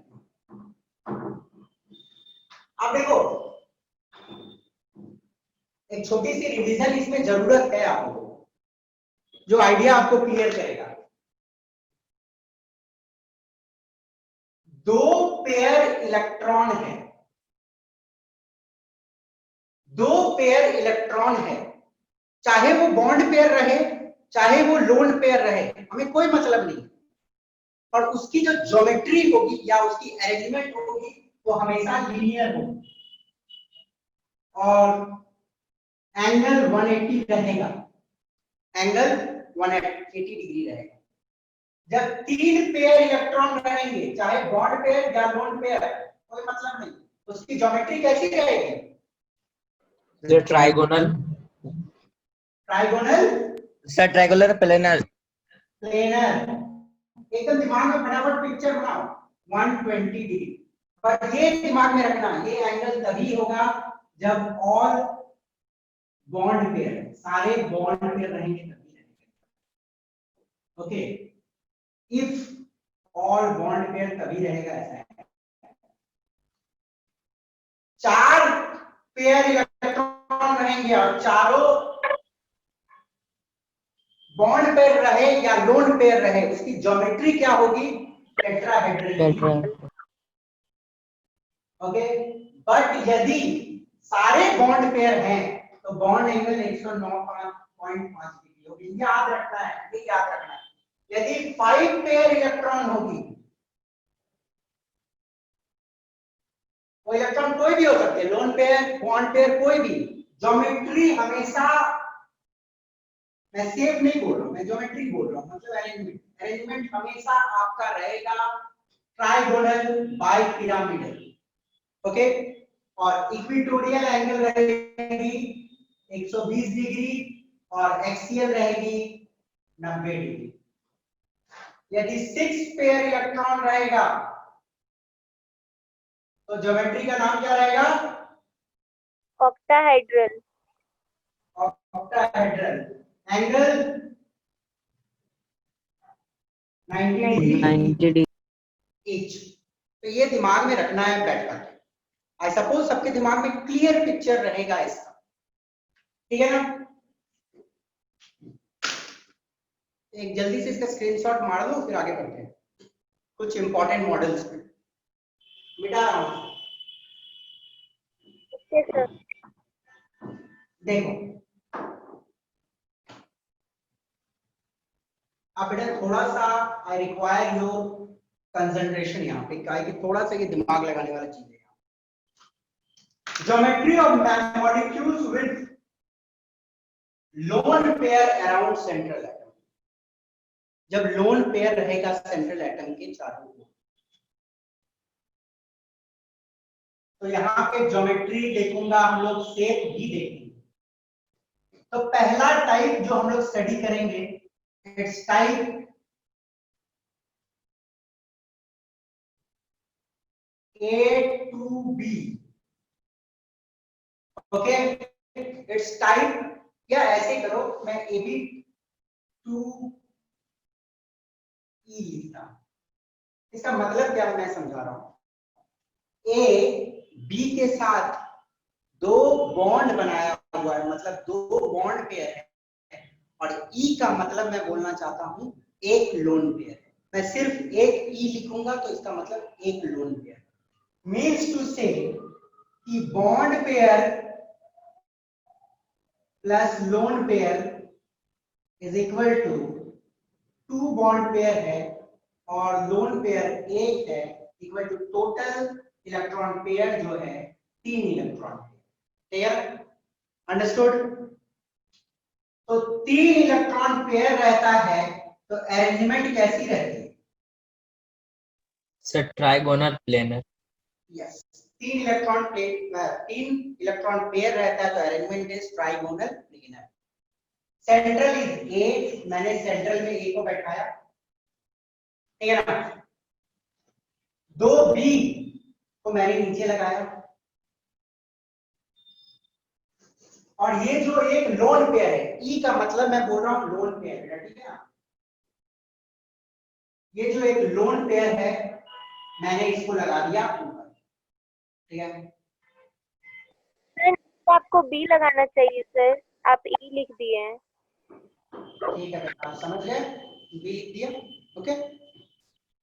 A: आप देखो, एक छोटी सी रिवीजन इसमें जरूरत है आपको, जो आइडिया आपको क्लियर करेगा। 2 पेयर इलेक्ट्रॉन है, 2 पेयर इलेक्ट्रॉन है, चाहे वो बॉन्ड पेयर रहे चाहे वो लोन पेयर रहे, हमें कोई मतलब नहीं, और उसकी जो ज्योमेट्री होगी या उसकी अरेंजमेंट होगी वो हमेशा लीनियर होगी और एंगल 180 रहेगा, एंगल 180 डिग्री रहेगा। जब 3 पेयर इलेक्ट्रॉन रहेंगे, चाहे बॉन्ड पेयर या लोन पेयर, कोई मतलब नहीं, उसकी ज्योमेट्री कैसी रहेगी?
B: Trigonal.
A: Trigonal
C: sir triangular planar.
A: Planar. एकदम दिमाग में फटाफट पिक्चर बनाओ, 120 डिग्री। पर ये दिमाग में रखना, ये एंगल तभी होगा जब ऑल बॉन्ड पेयर, सारे बॉन्ड पेयर रहेंगे तभी रहेंगे, okay. If all bond pair तभी रहेगा, ऐसा है। 4 पेयर इलेक्ट्रॉन रहेंगे और चारों बॉन्ड पेयर रहे या लोन पेयर रहे, उसकी ज्योमेट्री क्या होगी? Tetrahedral, okay. बट यदि सारे बॉन्ड पेयर हैं तो बॉन्ड एंगल 109.5 डिग्री होगी, याद रखना है, ये याद रखना है। यदि 5 पेयर इलेक्ट्रॉन होगी, वो इलेक्ट्रॉन कोई भी हो सकते हैं, लोन पेयर बॉन्ड पेयर कोई भी, ज्योमेट्री हमेशा, मैं सेफ नहीं बोल रहा हूं, मैं ज्योमेट्री बोल रहा हूं, मतलब अरेंजमेंट, अरेंजमेंट हमेशा आपका रहेगा ट्राइगोनल बाय पिरामिडल, ओके। और इक्वेटोरियल एंगल रहेगी 120 डिग्री और एक्सियल रहेगी 90 डिग्री। यदि 6 पेयर इलेक्ट्रॉन रहेगा तो ज्योमेट्री का नाम क्या रहेगा?
D: Octahedral.
A: Octahedral, angle 90 degree each. तो ये दिमाग में रखना है बैठ करके। आई सपोज सबके दिमाग में क्लियर पिक्चर रहेगा इसका, ठीक है ना? एक जल्दी से इसका स्क्रीनशॉट मार लो, फिर आगे बढ़ते हैं कुछ इंपॉर्टेंट मॉडल्स में। मिटा रहा हूं।
D: Okay sir.
A: देखो अब बेटा थोड़ा सा आई रिक्वायर योर कंसंट्रेशन यहाँ पे, क्या है कि थोड़ा सा ये दिमाग लगाने वाला चीज है। Geometry of molecules with lone pair around central atom, जब लोन पेयर रहेगा सेंट्रल एटम के चारों ओर, तो यहाँ पे ज्योमेट्री देखूंगा, हम लोग शेप भी देखेंगे। तो पहला टाइप जो हम लोग स्टडी करेंगे, it's type A to B, okay, it's type, या ऐसे करो मैं AB to E लिखता, इसका मतलब क्या मैं समझा रहा हूं। A B के साथ दो बॉन्ड बनाया हुआ है, मतलब दो बॉन्ड पेयर है, और E का मतलब मैं बोलना चाहता हूं एक लोन पेयर है। मैं सिर्फ एक E लिखूंगा तो इसका मतलब एक lone pair, means to say कि bond pair plus lone pair is equal to two bond pair है और लोन पेयर एक है, equal to total electron pair जो है 3 इलेक्ट्रॉन पेयर। अंडरस्टूड? तो 3 इलेक्ट्रॉन पेयर रहता है तो अरेंजमेंट कैसी रहती है?
C: Sir trigonal planar.
A: Yes, 3 electron pair रहता है तो arrangement is trigonal planar. Central is a, मैंने सेंट्रल में ए को बैठाया, ठीक है ना। दो बी को मैंने नीचे लगाया, और ये जो एक लोन पेयर है, ई का मतलब मैं बोल रहा हूं लोन पेयर, ठीक है ना। ये जो एक लोन पेयर है मैंने इसको लगा दिया ऊपर, ठीक है।
D: तो आपको बी लगाना चाहिए सर, आप ई लिख दिए हैं।
A: ठीक है, आप समझ गए, बी लिख दिया, ओके।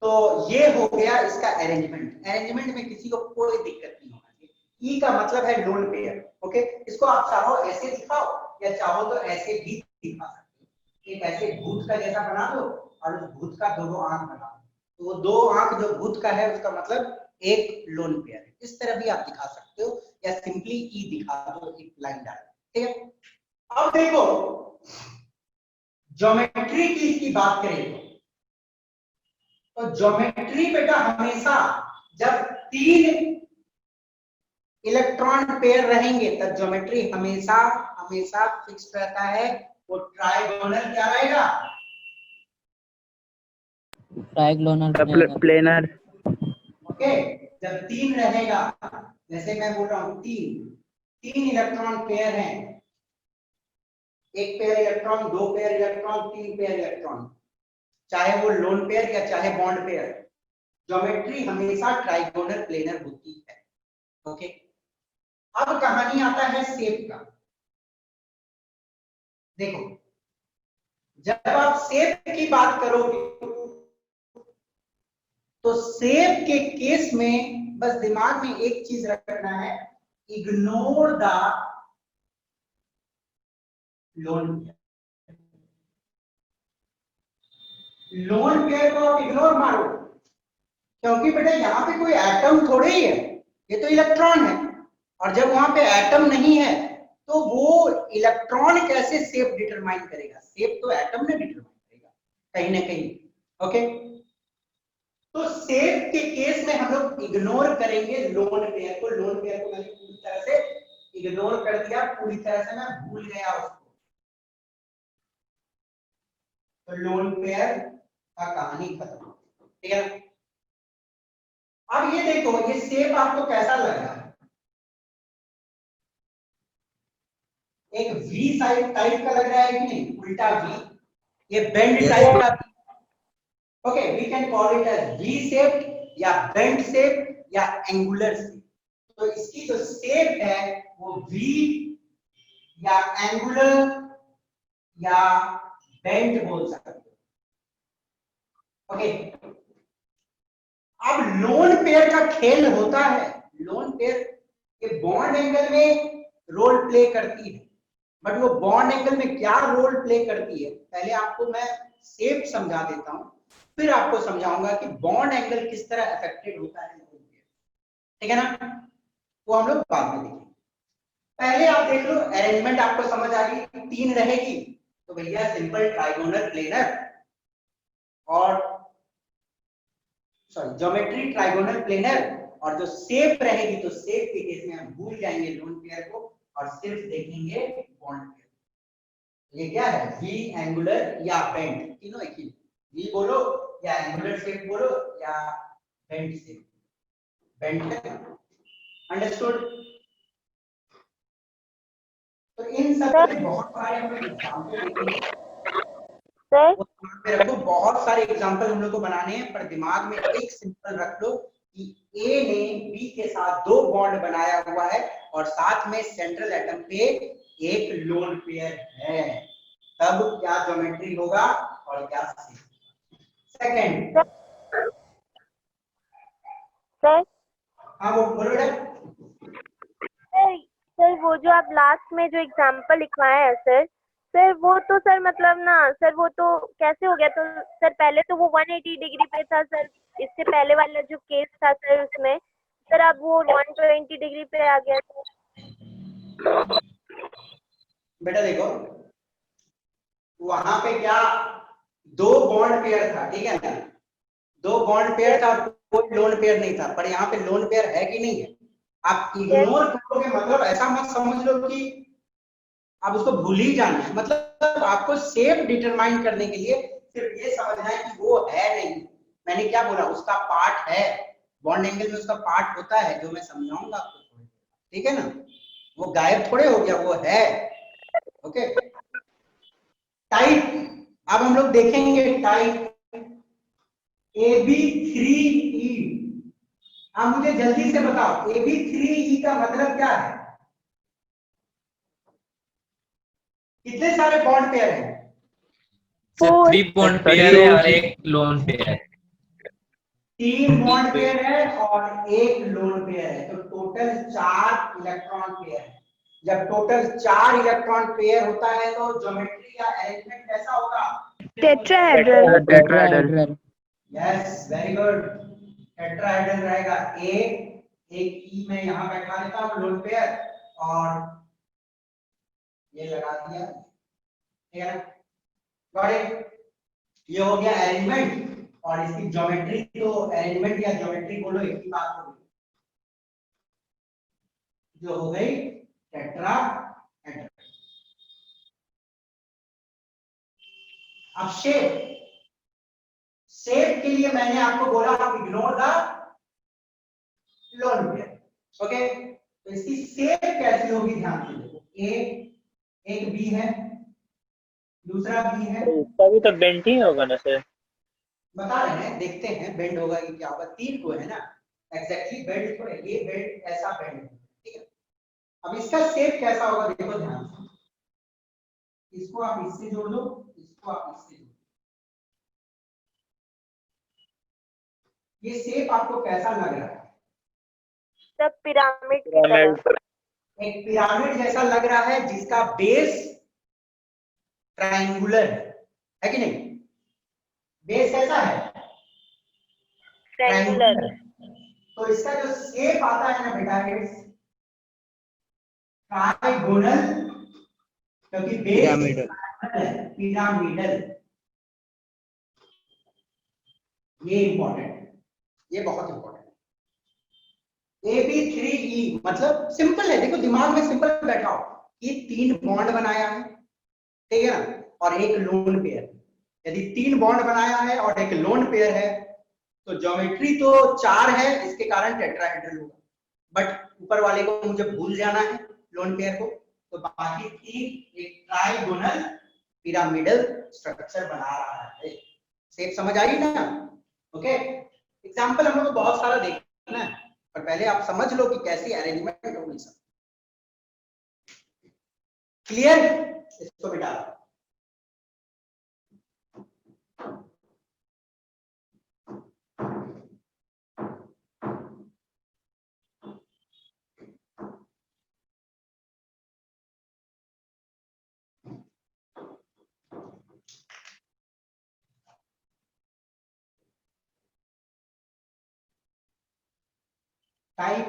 A: तो ये हो गया इसका अरेंजमेंट। अरेंजमेंट में किसी को कोई दिक्कत नहीं होना चाहिए। ई का मतलब है लोन पेयर, ओके। इसको आप चाहो ऐसे दिखाओ या चाहो तो ऐसे भी दिखा सकते हो। एक ऐसे भूत का जैसा बना दो और उस भूत का दो आंख बना दो, तो वो दो आंख जो भूत का है उसका मतलब एक लोन पेयर है। इस तरह भी आप दिखा सकते हो, या सिंपली ई दिखा दो, एक लाइन डाल, ठीक है। अब देखो ज्योमेट्री की इसकी बात करें तो ज्योमेट्री बेटा हमेशा जब 3 इलेक्ट्रॉन पेयर रहेंगे तब ज्योमेट्री हमेशा हमेशा फिक्स रहता है, वो ट्राइगोनल क्या रहेगा?
C: Trigonal
E: planar.
A: ओके, जब 3 रहेगा, जैसे मैं बोल रहा हूं 3 इलेक्ट्रॉन पेयर हैं, एक पेयर इलेक्ट्रॉन, दो पेयर इलेक्ट्रॉन, 3 पेयर इलेक्ट्रॉन, चाहे वो लोन पेयर या चाहे बॉन्ड पेयर, ज्योमेट्री हमेशा ट्राइगोनल प्लेनर होती है, ओके। अब कहानी आता है शेप का। देखो जब आप शेप की बात करोगे तो शेप के केस में बस दिमाग में एक चीज रखना है, ignore the lone pair. Lone pair को आप इग्नोर मारो, क्योंकि बेटा यहाँ पे कोई एटम थोड़े ही है, ये तो इलेक्ट्रॉन है, और जब वहां पे एटम नहीं है तो वो इलेक्ट्रॉन कैसे शेप डिटरमाइन करेगा? शेप तो एटम ने डिटरमाइन करेगा कहीं ना कहीं, ओके। तो शेप के केस में हम लोग इग्नोर करेंगे लोन पेयर को। लोन पेयर को मैंने पूरी तरह से इग्नोर कर दिया, पूरी तरह से मैं भूल गया उसको, तो लोन पेयर का कहानी खत्म, ठीक है। अब ये देखो, ये शेप आपको कैसा लग रहा है? एक वी टाइप का लग रहा है कि नहीं? उल्टा वी, ये बेंड टाइप का, okay. We can call it as V shape या बेंड शेप या एंगुलर शेप। तो इसकी जो शेप है वो वी या एंगुलर या बेंड बोल सकते हो, ओके। अब लोन पेयर का खेल होता है, लोन पेयर ये बॉन्ड एंगल में रोल प्ले करती है, बट वो बॉन्ड एंगल में क्या रोल प्ले करती है पहले आपको मैं सेप समझा देता हूं, फिर आपको समझाऊंगा कि बॉन्ड एंगल किस तरह अफेक्टेड होता है। ठीक है ना, वो हम लोग बाद में देखेंगे। पहले आप देख लो अरेंजमेंट आपको समझ आ गई, 3 रहेगी तो भैया सिंपल ट्राइगोनल प्लेनर और सॉरी ज्योमेट्री ट्राइगोनल प्लेनर, और जो शेप रहेगी तो शेप के केस में हम भूल जाएंगे लोन पेयर को और सिर्फ देखेंगे बॉन्ड पेयर। ये क्या है, वी एंगुलर या बेंड, तीनों एक ही, वी बोलो या एंगुलर शेप बोलो या बेंड शेप, बेंड है, अंडरस्टूड। तो इन सब के बहुत सारे हम लोग एग्जांपल देखेंगे
D: सर
A: वो दिमाग में रखो, बहुत सारे एग्जांपल हम लोग को बनाने हैं, पर दिमाग में एक सिंपल रख लो कि ए ने बी के साथ 2 बॉन्ड बनाया हुआ है और साथ में सेंट्रल एटम पे एक लोन पेयर है, तब क्या ज्योमेट्री होगा और क्या सेकंड।
D: सर
A: हाँ वो बोलो बेटा।
D: सर सर वो जो आप लास्ट में जो एग्जांपल लिखवाए हैं सर, सर वो तो सर मतलब ना सर वो तो कैसे हो गया, तो सर पहले तो वो 180 डिग्री पे था सर, इससे पहले वाला जो केस था सर उसमें सर अब वो 120 डिग्री पे आ गया सर।
A: बेटा देखो वहां पे क्या 2 बॉन्ड पेयर था, ठीक है ना, 2 बॉन्ड पेयर था, कोई लोन पेयर नहीं था, पर यहाँ पे लोन पेयर है कि नहीं है। आप इग्नोर करोगे मतलब ऐसा मत समझ लो कि आप उसको भूल ही जाना है, मतलब आपको शेप डिटरमाइन करने के लिए सिर्फ ये समझना है कि वो है नहीं, मैंने क्या बोला उसका पार्ट है, बॉन्ड एंगल में उसका पार्ट होता है जो मैं समझाऊंगा आपको थोड़ी देर, ठीक है ना, वो गायब थोड़े हो गया, वो है। ओके टाइप, अब हम लोग देखेंगे टाइप AB3E। आप मुझे जल्दी से बताओ AB3E का मतलब क्या है, कितने सारे बॉन्ड पेयर हैं।
C: सर 3 बॉन्ड पेयर है और एक लोन पेयर है।
A: 3 बॉन्ड पेयर है और एक लोन पेयर है, तो टोटल 4 इलेक्ट्रॉन पेयर है। जब टोटल 4 इलेक्ट्रॉन पेयर होता है तो ज्योमेट्री या अरेंजमेंट कैसा होगा,
D: tetrahedral.
C: Tetrahedral.
A: Yes very good, tetrahedral रहेगा। एक ई में यहां बैठा देता हूं लोन पेयर और ये लगा दिया, ठीक है ना, गॉट इट। ये हो गया अरेंजमेंट और इसकी ज्योमेट्री, तो अरेंजमेंट या ज्योमेट्री बोलो एक ही बात हो गई, जो हो गई टेट्राहेड्रल। अब शेप, शेप के लिए मैंने आपको बोला आप ignore the lone pair, okay. तो इसकी शेप कैसी होगी ध्यान से देखो, एक बी है, दूसरा बी है,
E: इसका भी तो बेंट ही होगा ना सर।
A: बता रहे हैं देखते हैं बेंड होगा कि क्या होगा, 3 को है ना, एग्जैक्टली बेंड थोड़े, ये बेंड ऐसा बेंड, ठीक है। अब इसका शेप कैसा होगा देखो ध्यान से, इसको आप इससे जोड़ लो, इसको आप इससे जोड़ लो, ये शेप आपको कैसा लग रहा है,
D: सब पिरामिड की तरह।
A: एक पिरामिड जैसा लग रहा है जिसका बेस ट्रायंगुलर है कि नहीं, बेस कैसा है
D: ट्रायंगुलर।
A: तो इसका जो शेप आता है ना बेटा ट्राइगोनल, क्योंकि बेस पिरामिडल, ये इंपॉर्टेंट है, ये बहुत इंपॉर्टेंट है। AB3E मतलब सिंपल है, देखो दिमाग में सिंपल बैठाओ, ये 3 बॉन्ड बनाया है, ठीक है ना, और एक लोन पेयर, यदि 3 बॉन्ड बनाया है और एक लोन पेयर है तो ज्योमेट्री तो 4 है, इसके कारण टेट्राहेड्रल होगा, बट ऊपर वाले को मुझे भूल जाना है लोन पेयर को, तो बाकी 3 एक ट्राइगोनल पिरामिडल स्ट्रक्चर बना रहा है। शेप समझ आई ना, ओके। एग्जांपल हम लोग को बहुत सारा देखना है, पर पहले आप समझ लो कि कैसी अरेंजमेंट होगी सब, क्लियर, इसको मिटा टाइप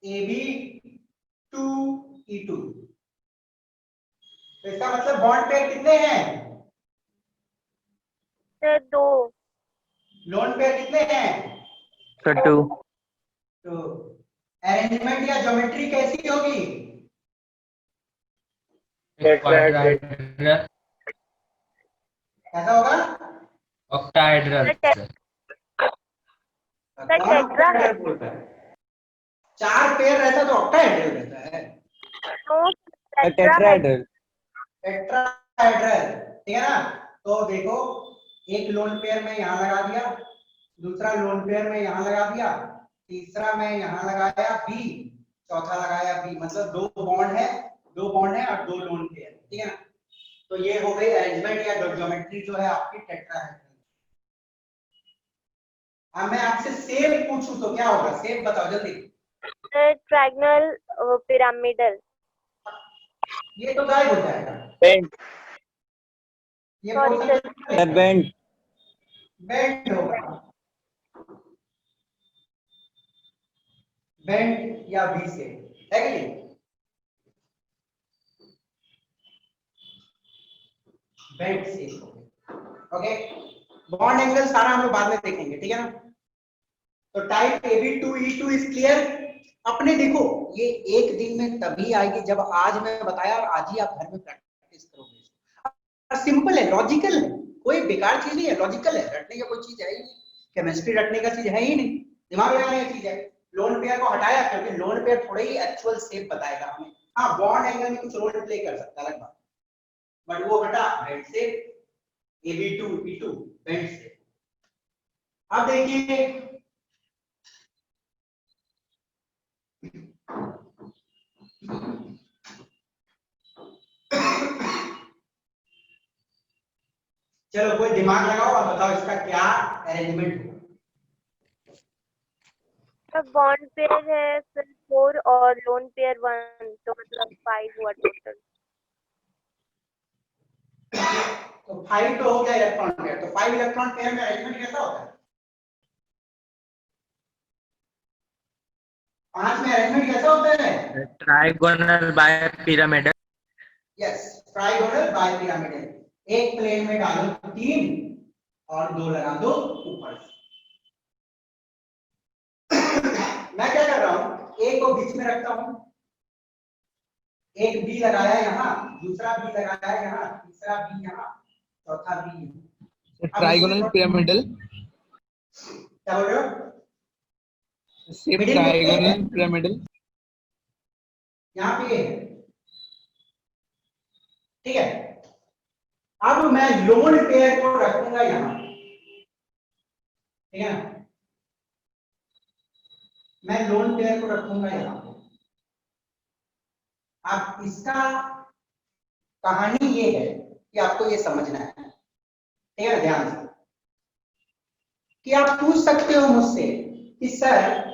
A: AB2E2। तो इसका मतलब बॉन्ड पेयर कितने हैं?
D: सर 2।
A: लोन पेयर कितने हैं?
B: सर 2।
A: तो अरेंजमेंट या ज्योमेट्री कैसी होगी?
C: क्वाड्राहेड्रल,
A: कैसा होगा?
C: ऑक्टाहेड्रल।
D: टेट्रा है।
A: बोलता है 4 पेयर रहता तो ऑक्टाहेड्रल रहता है।
D: No,
B: tetrahedral.
A: टेट्राहेड्रल, ठीक है ना? तो देखो, एक लोन पेयर में यहाँ लगा दिया, दूसरा लोन पेयर में यहाँ लगा दिया, तीसरा में यहाँ लगाया बी, चौथा लगाया बी, मतलब 2 बॉन्ड है और 2 लोन पेयर, ठीक है ना? तो ये हो गई अरेंजमेंट या ज्योमेट्री जो है आपकी टेट्राहेड्रल। अब मैं आपसे सेम पूछूं तो क्या होगा? सेम बताओ जल्दी।
D: Triangle, pyramidal.
A: ये तो गायब हो जाएगा।
E: बेंट।
A: ये
D: Sorry,
A: पोर्शन
B: बेंड।
A: बेंड होगा, बेंड या बी से, है कि नहीं? बेंड से। ओके, बॉन्ड एंगल सारा हम लोग बाद में देखेंगे, ठीक है ना? तो टाइप AB2E2 इज क्लियर। अपने देखो, ये एक दिन में तभी आएगी जब आज मैं बताया और आज ही आप घर में प्रैक्टिस करोगे। सिंपल है, लॉजिकल है, कोई बेकार चीज नहीं है, लॉजिकल है, रटने का कोई चीज है ही नहीं। केमिस्ट्री रटने का चीज है ही नहीं, दिमाग लगाने की चीज है। लोन पेयर को हटाया क्योंकि लोन पेयर थोड़े ही एक्चुअल शेप बताएगा हमें। हाँ, बॉन्ड एंगल में कुछ रोल प्ले कर सकता है, अलग बात, बट वो हटा बेंड से, AB2E2 बेंड से। अब देखिए, चलो कोई दिमाग लगाओ और बताओ इसका क्या अरेंजमेंट होगा।
D: बॉन्ड पेयर है फिर 4 और लोन पेयर 1, तो मतलब 5 हुआ टोटल।
A: तो 5 तो हो गया इलेक्ट्रॉन पेयर, तो 5 इलेक्ट्रॉन पेयर में अरेंजमेंट कैसा होता है? 5 में अरेंजमेंट कैसा होता है?
C: Trigonal bipyramidal.
A: Yes, trigonal bipyramidal. एक प्लेन में डालो 3 और 2 लगा दो ऊपर से। मैं क्या कर रहा हूं, ए को बीच में रखता हूं, एक बी लगाया यहाँ, दूसरा बी लगाया यहाँ, तीसरा बी यहाँ, चौथा बी यहाँ।
G: Trigonal pyramidal.
A: क्या बोल रहे हो?
G: ट्राइगोनल पिरामिडल
A: यहाँ पे है, ठीक है। अब मैं लोन पेयर को रखूंगा यहाँ, ठीक है ना? मैं लोन पेयर को रखूंगा यहाँ। अब इसका कहानी ये है कि आपको ये समझना है, ठीक है ना? ध्यान से कि आप पूछ सकते हो मुझसे कि सर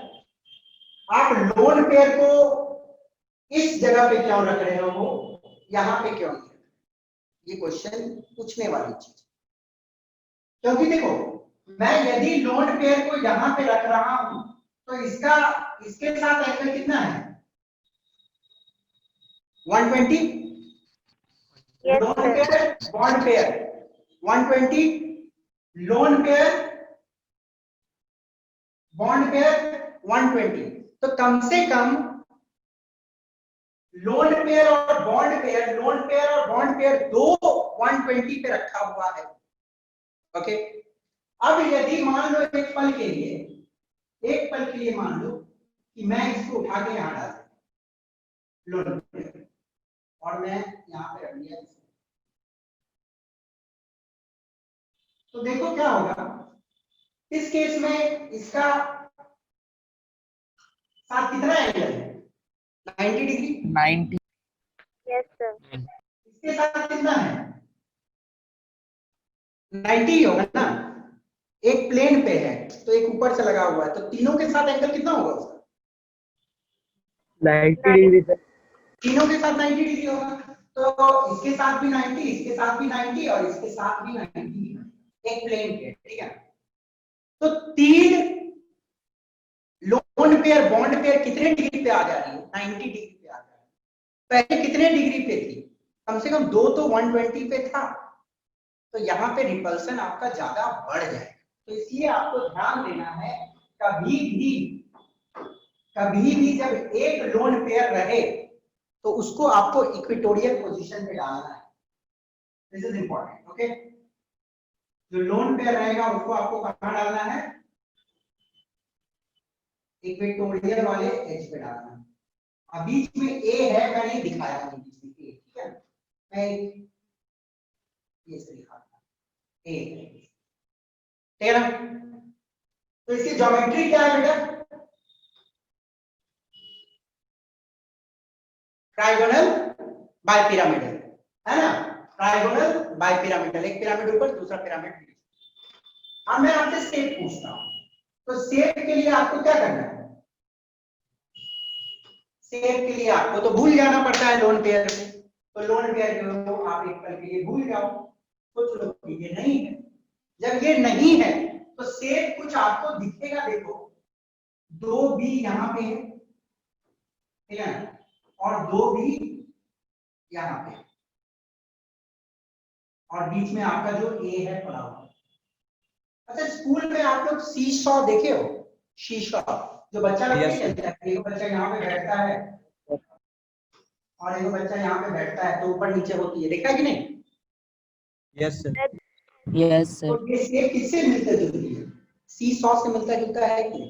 A: आप लोन पेयर को इस जगह पे क्यों रख रहे हो, यहाँ पे क्यों नहीं? ये क्वेश्चन पूछने वाली चीज, क्योंकि देखो, मैं यदि लोन पेयर को यहाँ पे रख रहा हूं तो इसका इसके साथ एंगल कितना है? 120।
D: Yes,
A: loan
D: sir.
A: Pair bond pair 120, lone pair bond pair 120। तो कम से कम लोन पेयर और बॉन्ड पेयर, लोन पेयर और बॉन्ड पेयर दो 120 पे रखा हुआ है। ओके, अब यदि मान लो एक पल के लिए मान लो कि मैं इसको उठा के यहां डाल दूं लोन पेयर, और मैं यहां पे रख दिया इसको, तो देखो क्या होगा। इस केस में इसका साथ कितना एंगल है? 90 डिग्री।
G: 90।
D: Yes, sir.
A: इसके साथ कितना है? 90 ही होगा ना, एक प्लेन पे है तो एक ऊपर से लगा हुआ है, तो तीनों के साथ एंगल कितना होगा उसका?
G: 90 डिग्री सर।
A: तीनों के साथ 90 डिग्री होगा, तो इसके साथ भी 90, इसके साथ भी 90 और इसके साथ भी 90, एक प्लेन पे, ठीक है। तो तीन लोन पेयर बॉन्ड पेयर कितने डिग्री पे आ जा रही है? 90 डिग्री पे आ जा रही है। पहले कितने डिग्री पे थी? कम से कम 2 तो 120 पे था, तो यहाँ पे रिपल्सन आपका ज्यादा बढ़ जाएगा। तो इसलिए आपको ध्यान देना है, कभी भी जब एक लोन पेयर रहे तो उसको आपको इक्वेटोरियल पोजीशन में डालना है। This is important, okay. जो लोन पेयर रहेगा उसको आपको कहां डालना है? इक्वेटोरियल वाले एज पे डालना है। अब बीच में ए है, मैं नहीं दिखाया हूं बीच में ए, ठीक है, मैं ये से दिखाता ए, ठीक है ना। तो इसकी ज्योमेट्री क्या है बेटा? ट्राइगोनल बाय पिरामिडल, है ना। ट्राइगोनल बाय पिरामिडल, एक पिरामिड ऊपर दूसरा पिरामिड नीचे। अब मैं आपसे शेप पूछता हूं, तो शेप के लिए आपको क्या करना है? शेप के लिए आपको तो भूल जाना पड़ता है लोन पेयर में, तो लोन पेयर जो आप एक पल के लिए भूल जाओ, सोच लो कि ये नहीं है। जब ये नहीं है तो शेप कुछ आपको दिखेगा, देखो 2 बी यहाँ पे है, ठीक है, और 2 बी यहाँ पे, और बीच में आपका जो ए है पड़ा हुआ। अच्छा, स्कूल में आप लोग सी शॉ देखे हो? सी शॉ जो बच्चा लोग नहीं खेलता है, एक बच्चा यहाँ पे बैठता है और एक बच्चा यहाँ पे बैठता है, तो ऊपर नीचे होती है, देखा है कि नहीं?
B: Yes sir.
H: Yes sir.
A: तो ये शेप किससे मिलता जुलती है? सी शॉ से मिलता जुलता है कि नहीं?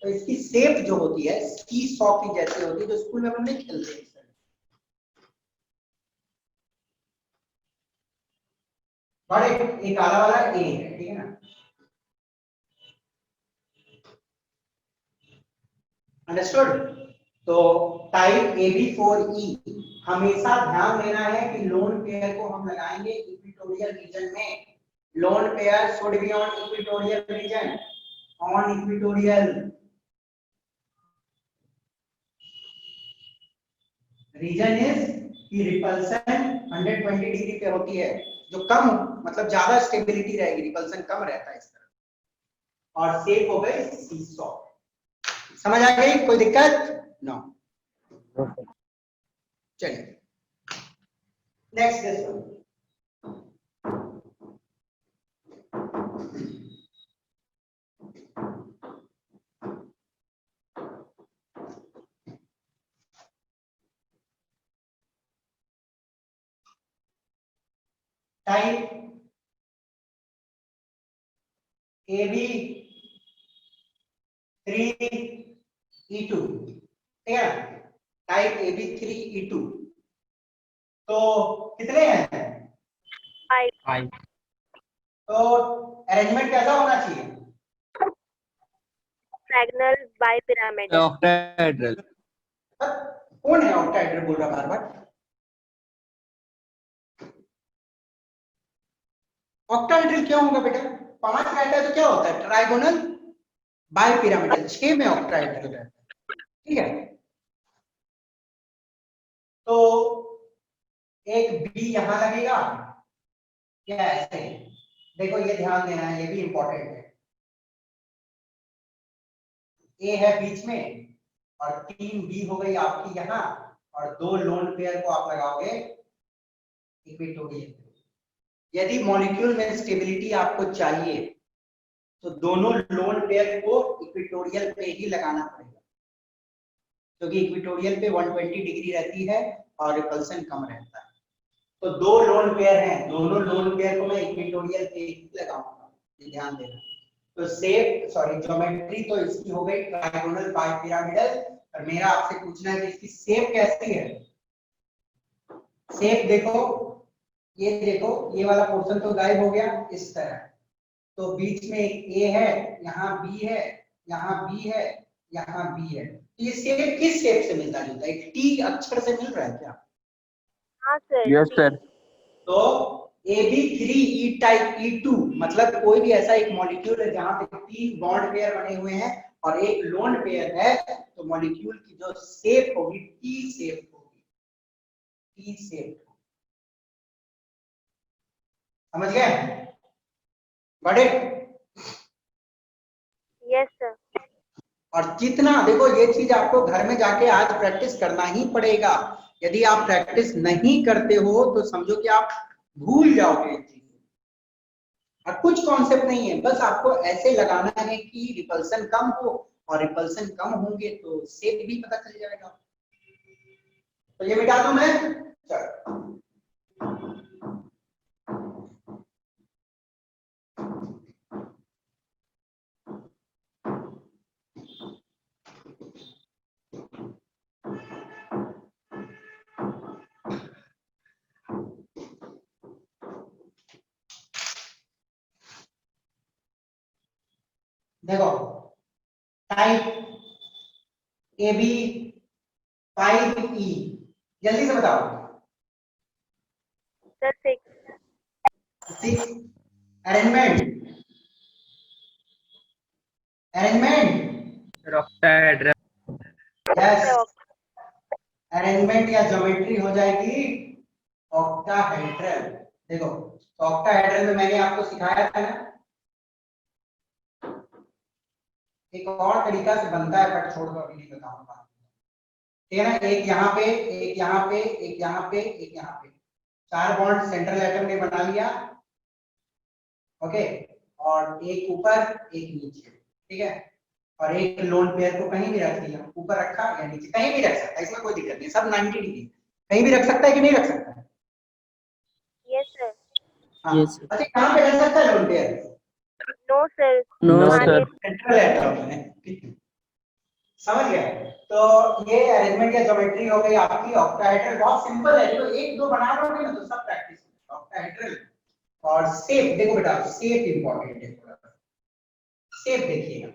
A: तो इसकी शेप जो होती है सी शॉ की जैसे होती है, जो स्कूल में हम नहीं खेलते। बड़े एक काला वाला ए है, ठीक है ना, अंडरस्टूड। तो टाइप AB4E हमेशा ध्यान देना है कि लोन पेयर को हम लगाएंगे इक्वेटोरियल रीजन में। Lone pair should be on equatorial region, on equatorial region is की रिपल्सन 120 डिग्री पे होती है, जो कम मतलब ज्यादा स्टेबिलिटी रहेगी, रिपल्सन कम रहता है इस तरह। और शेप हो गई सीसॉ। समझ आ गई? कोई दिक्कत? नो। चलिए नेक्स्ट क्वेश्चन। टाइप AB3E2, ठीक है, टाइप AB3E2। तो कितने हैं?
D: 5।
A: तो अरेंजमेंट कैसा होना चाहिए?
D: Diagonal bipyramid.
B: ऑक्टाहेड्रल।
A: कौन है ऑक्टाहेड्रल बोल रहा बार बार? ऑक्टाहेड्रल क्या होगा बेटा? 5 रहता है तो क्या होता है? Trigonal bye pyramidal. 6 में ऑक्टाहेड्रल रहता है, ठीक है। तो एक बी यहां लगेगा क्या ऐसे? देखो ये ध्यान देना है, ये भी इंपॉर्टेंट है। ए है बीच में और 3 बी हो गई आपकी यहाँ, और 2 लोन पेयर को आप लगाओगे इक्वेटोरियल। यदि मॉलिक्यूल में स्टेबिलिटी आपको चाहिए तो दोनों लोन पेयर को इक्वेटोरियल पे ही लगाना पड़ेगा, क्योंकि इक्वेटोरियल पे 120 डिग्री रहती है और रिपल्सन कम रहता है। तो 2 लोन पेयर हैं, दोनों लोन पेयर को मैं इक्वेटोरियल पे ही लगाऊंगा, ये ध्यान देना। तो शेप ज्योमेट्री तो इसकी हो गई ट्राइगोनल बाय पिरामिडल, और मेरा आपसे पूछना है कि इसकी शेप कैसी है? शेप देखो, ये देखो, ये वाला पोर्शन तो गायब हो गया इस तरह। तो बीच में एक ए है, यहाँ बी है, यहाँ बी है, यहाँ बी है। ये शेप किस शेप से मिलता जुलता है? एक टी अक्षर से मिल रहा है क्या?
D: हाँ सर।
B: Yes sir.
A: तो AB3E टाइप E2 मतलब कोई भी ऐसा एक मॉलिक्यूल है जहां पे 3 बॉन्ड पेयर बने हुए हैं और एक लोन पेयर है, तो मॉलिक्यूल की जो शेप होगी टी शेप होगी, टी शेप। समझ गए? बड़े
D: यस सर।
A: और जितना देखो ये चीज आपको घर में जाके आज प्रैक्टिस करना ही पड़ेगा। यदि आप प्रैक्टिस नहीं करते हो तो समझो कि आप भूल जाओगे ये चीज। और कुछ कॉन्सेप्ट नहीं है, बस आपको ऐसे लगाना है कि रिपल्सन कम हो, और रिपल्सन कम होंगे तो शेप भी पता चल जाएगा। तो ये मिटा दूं मैं, चलो देखो टाइप AB 5E, जल्दी से बताओ।
D: Sir
A: 6 arrangement, arrangement
C: octahedral.
A: Yes, arrangement या ज्योमेट्री हो जाएगी ऑक्टाहेड्रल। देखो तो ऑक्टाहेड्रल में मैंने आपको सिखाया था ना, एक और तरीका से बनता है बट छोड़ दो, अभी नहीं बताऊंगा। ठीक है ना, एक यहाँ पे, एक यहाँ पे, एक यहाँ पे, एक यहाँ पे, 4 बॉन्ड सेंट्रल एटम ने बना लिया। ओके, और एक ऊपर एक नीचे, ठीक है, और एक लोन पेयर को कहीं भी रख दिया, ऊपर रखा या नीचे, कहीं भी रख सकता है, इसमें कोई दिक्कत नहीं, सब 90 डिग्री कहीं भी रख सकता है कि नहीं रख सकता है?
D: Yes sir.
A: हाँ, अच्छा कहाँ पे रख सकता है lone pair?
D: No sir.
B: No
D: आगे
B: सर।
A: सेंट्रल एटम में, ठीक है, समझ गए? तो ये अरेंजमेंट या ज्योमेट्री हो गई आपकी ऑक्टाहेड्रल। बहुत सिंपल है, जो एक दो बना लोगे ना तो सब प्रैक्टिस होगी। ऑक्टाहेड्रल और शेप, देखो बेटा शेप इंपॉर्टेंट है थोड़ा सा, शेप देखिएगा।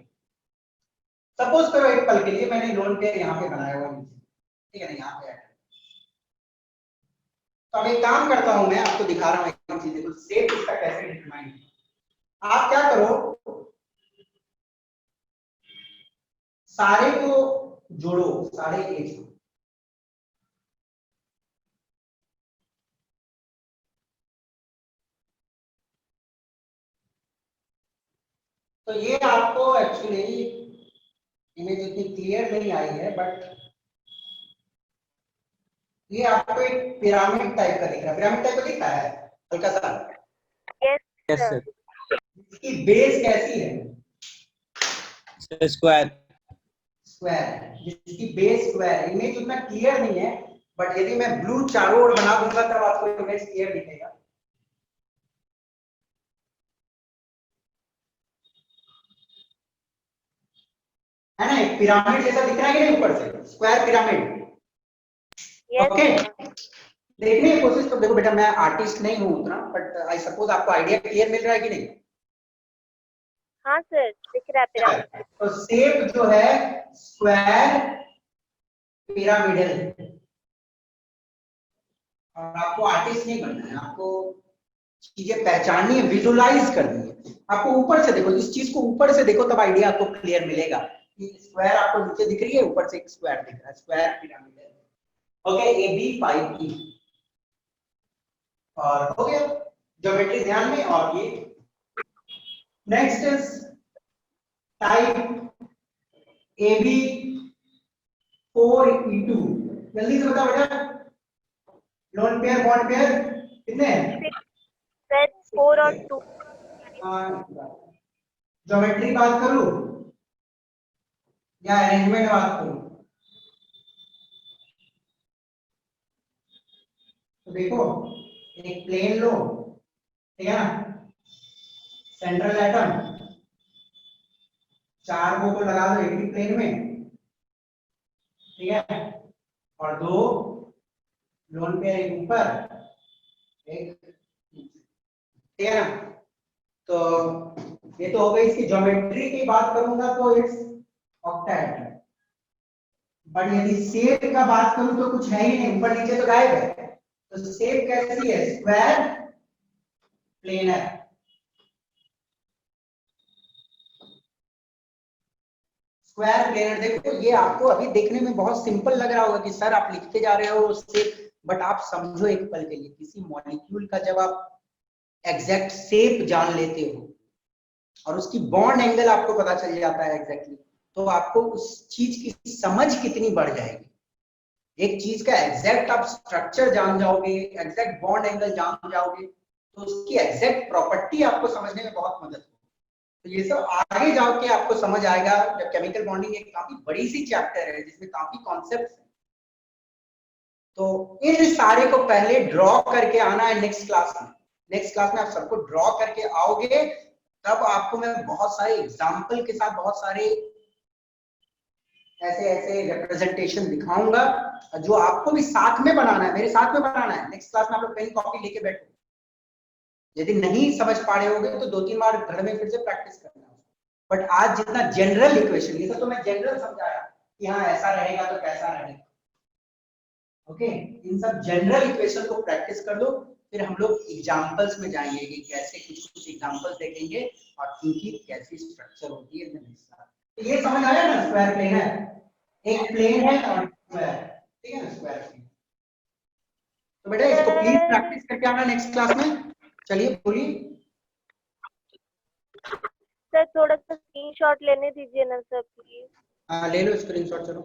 A: सपोज करो एक पल के लिए मैंने लोन पेयर यहाँ पे बनाया हुआ नीचे, ठीक है ना, यहाँ पे। तो अब एक काम करता हूं, मैं आपको दिखा रहा हूँ एक चीज, देखो शेप इसका कैसे डिटरमाइन। आप क्या करो, सारे को जोड़ो, सारे एज को, तो ये आपको एक्चुअली इमेज इतनी क्लियर नहीं आई है, बट ये आपको एक पिरामिड टाइप का दिख रहा है। पिरामिड टाइप का दिख रहा है हल्का सा।
B: Yes
D: sir.
B: सर।
A: इसकी बेस कैसी है?
B: स्क्वायर।
A: स्क्वायर, जिसकी बेस स्क्वायर। इमेज उतना क्लियर नहीं है, बट यदि मैं ब्लू चारों ओर बना दूंगा तब आपको इमेज क्लियर दिखेगा। है ना, एक पिरामिड जैसा दिख रहा है कि नहीं ऊपर से, स्क्वायर पिरामिड। ओके, देखने की कोशिश तो देखो बेटा, मैं आर्टिस्ट नहीं हूं उतना, बट आई सपोज आपको आइडिया क्लियर मिल रहा है कि नहीं?
D: हाँ सर, दिख रहा है पिरामिड।
A: तो शेप जो है स्क्वायर पिरामिडल। और आपको आर्टिस्ट नहीं बनना है, आपको चीजें पहचाननी है, विजुअलाइज करनी है। आपको ऊपर से देखो, इस चीज को ऊपर से देखो तब आइडिया आपको क्लियर मिलेगा कि स्क्वायर आपको नीचे दिख रही है, ऊपर से एक स्क्वायर दिख रहा है, square pyramidal. Okay, AB 5E और हो गया ज्योमेट्री ध्यान में। और ये next is type AB 4E2। जल्दी से बताओ बेटा, लोन पेयर बॉन्ड पेयर कितने हैं?
D: सर 4 और 2।
A: ज्योमेट्री बात करूं या अरेंजमेंट बात करूं? तो देखो एक प्लेन लो, ठीक है ना, सेंट्रल एटम, 4 को लगा दो एक ही प्लेन में, ठीक है, और 2 लोन पेयर, एक ऊपर एक नीचे, ठीक है ना। तो ये तो हो गई इसकी ज्योमेट्री की बात करूंगा तो इट्स ऑक्टाहेड्रल। बट यदि शेप का बात करूं तो कुछ है ही नहीं, ऊपर नीचे तो गायब है। तो शेप कैसी है? Square planar. स्क्वायर प्लेनर, देखो ये आपको अभी देखने में बहुत सिंपल लग रहा होगा कि सर आप लिखते जा रहे हो शेप, बट आप समझो एक पल के लिए, किसी मॉलिक्यूल का जब आप एग्जैक्ट शेप जान लेते हो और उसकी बॉन्ड एंगल आपको पता चल जाता है एग्जैक्टली, तो आपको उस चीज की समझ कितनी बढ़ जाएगी। एक चीज का एग्जैक्ट आप स्ट्रक्चर जान जाओगे, एग्जैक्ट बॉन्ड एंगल जान जाओगे, तो उसकी एग्जैक्ट प्रॉपर्टी आपको समझने में बहुत मदद होगी। तो ये सब आगे जाओ के आपको समझ आएगा। जब केमिकल बॉन्डिंग एक काफी बड़ी सी चैप्टर है जिसमें काफी कॉन्सेप्ट्स हैं, तो इन सारे को पहले ड्रॉ करके आना है नेक्स्ट क्लास में। नेक्स्ट क्लास में आप सबको ड्रॉ करके आओगे, तब आपको मैं बहुत सारे एग्जाम्पल के साथ बहुत सारे ऐसे ऐसे रिप्रेजेंटेशन दिखाऊंगा जो आपको भी साथ में बनाना है, मेरे साथ में बनाना है। नेक्स्ट क्लास में आप लोग पेन कॉपी लेके बैठो। यदि नहीं समझ पा रहे होगे तो 2-3 बार घर में फिर से प्रैक्टिस करना। बट आज जितना जनरल इक्वेशन, ये सब तो मैं जनरल समझाया कि हाँ ऐसा रहेगा तो कैसा रहेगा, ओके। इन सब जनरल इक्वेशन को प्रैक्टिस कर लो, फिर हम लोग एग्जांपल्स में जाएंगे कि कैसे कुछ एग्जांपल्स देखेंगे और इनकी कैसी स्ट्रक्चर होती है। तो ये समझ आया ना, स्क्वायर प्लेन है, एक प्लेन है और स्क्वायर, ठीक है ना, स्क्वायर प्लेन। तो बेटा इसको प्लीज प्रैक्टिस करके आना नेक्स्ट क्लास में। चलिए बोलिए
D: सर, थोड़ा सा स्क्रीनशॉट लेने दीजिए ना सर प्लीज।
A: हाँ ले लो स्क्रीनशॉट, चलो।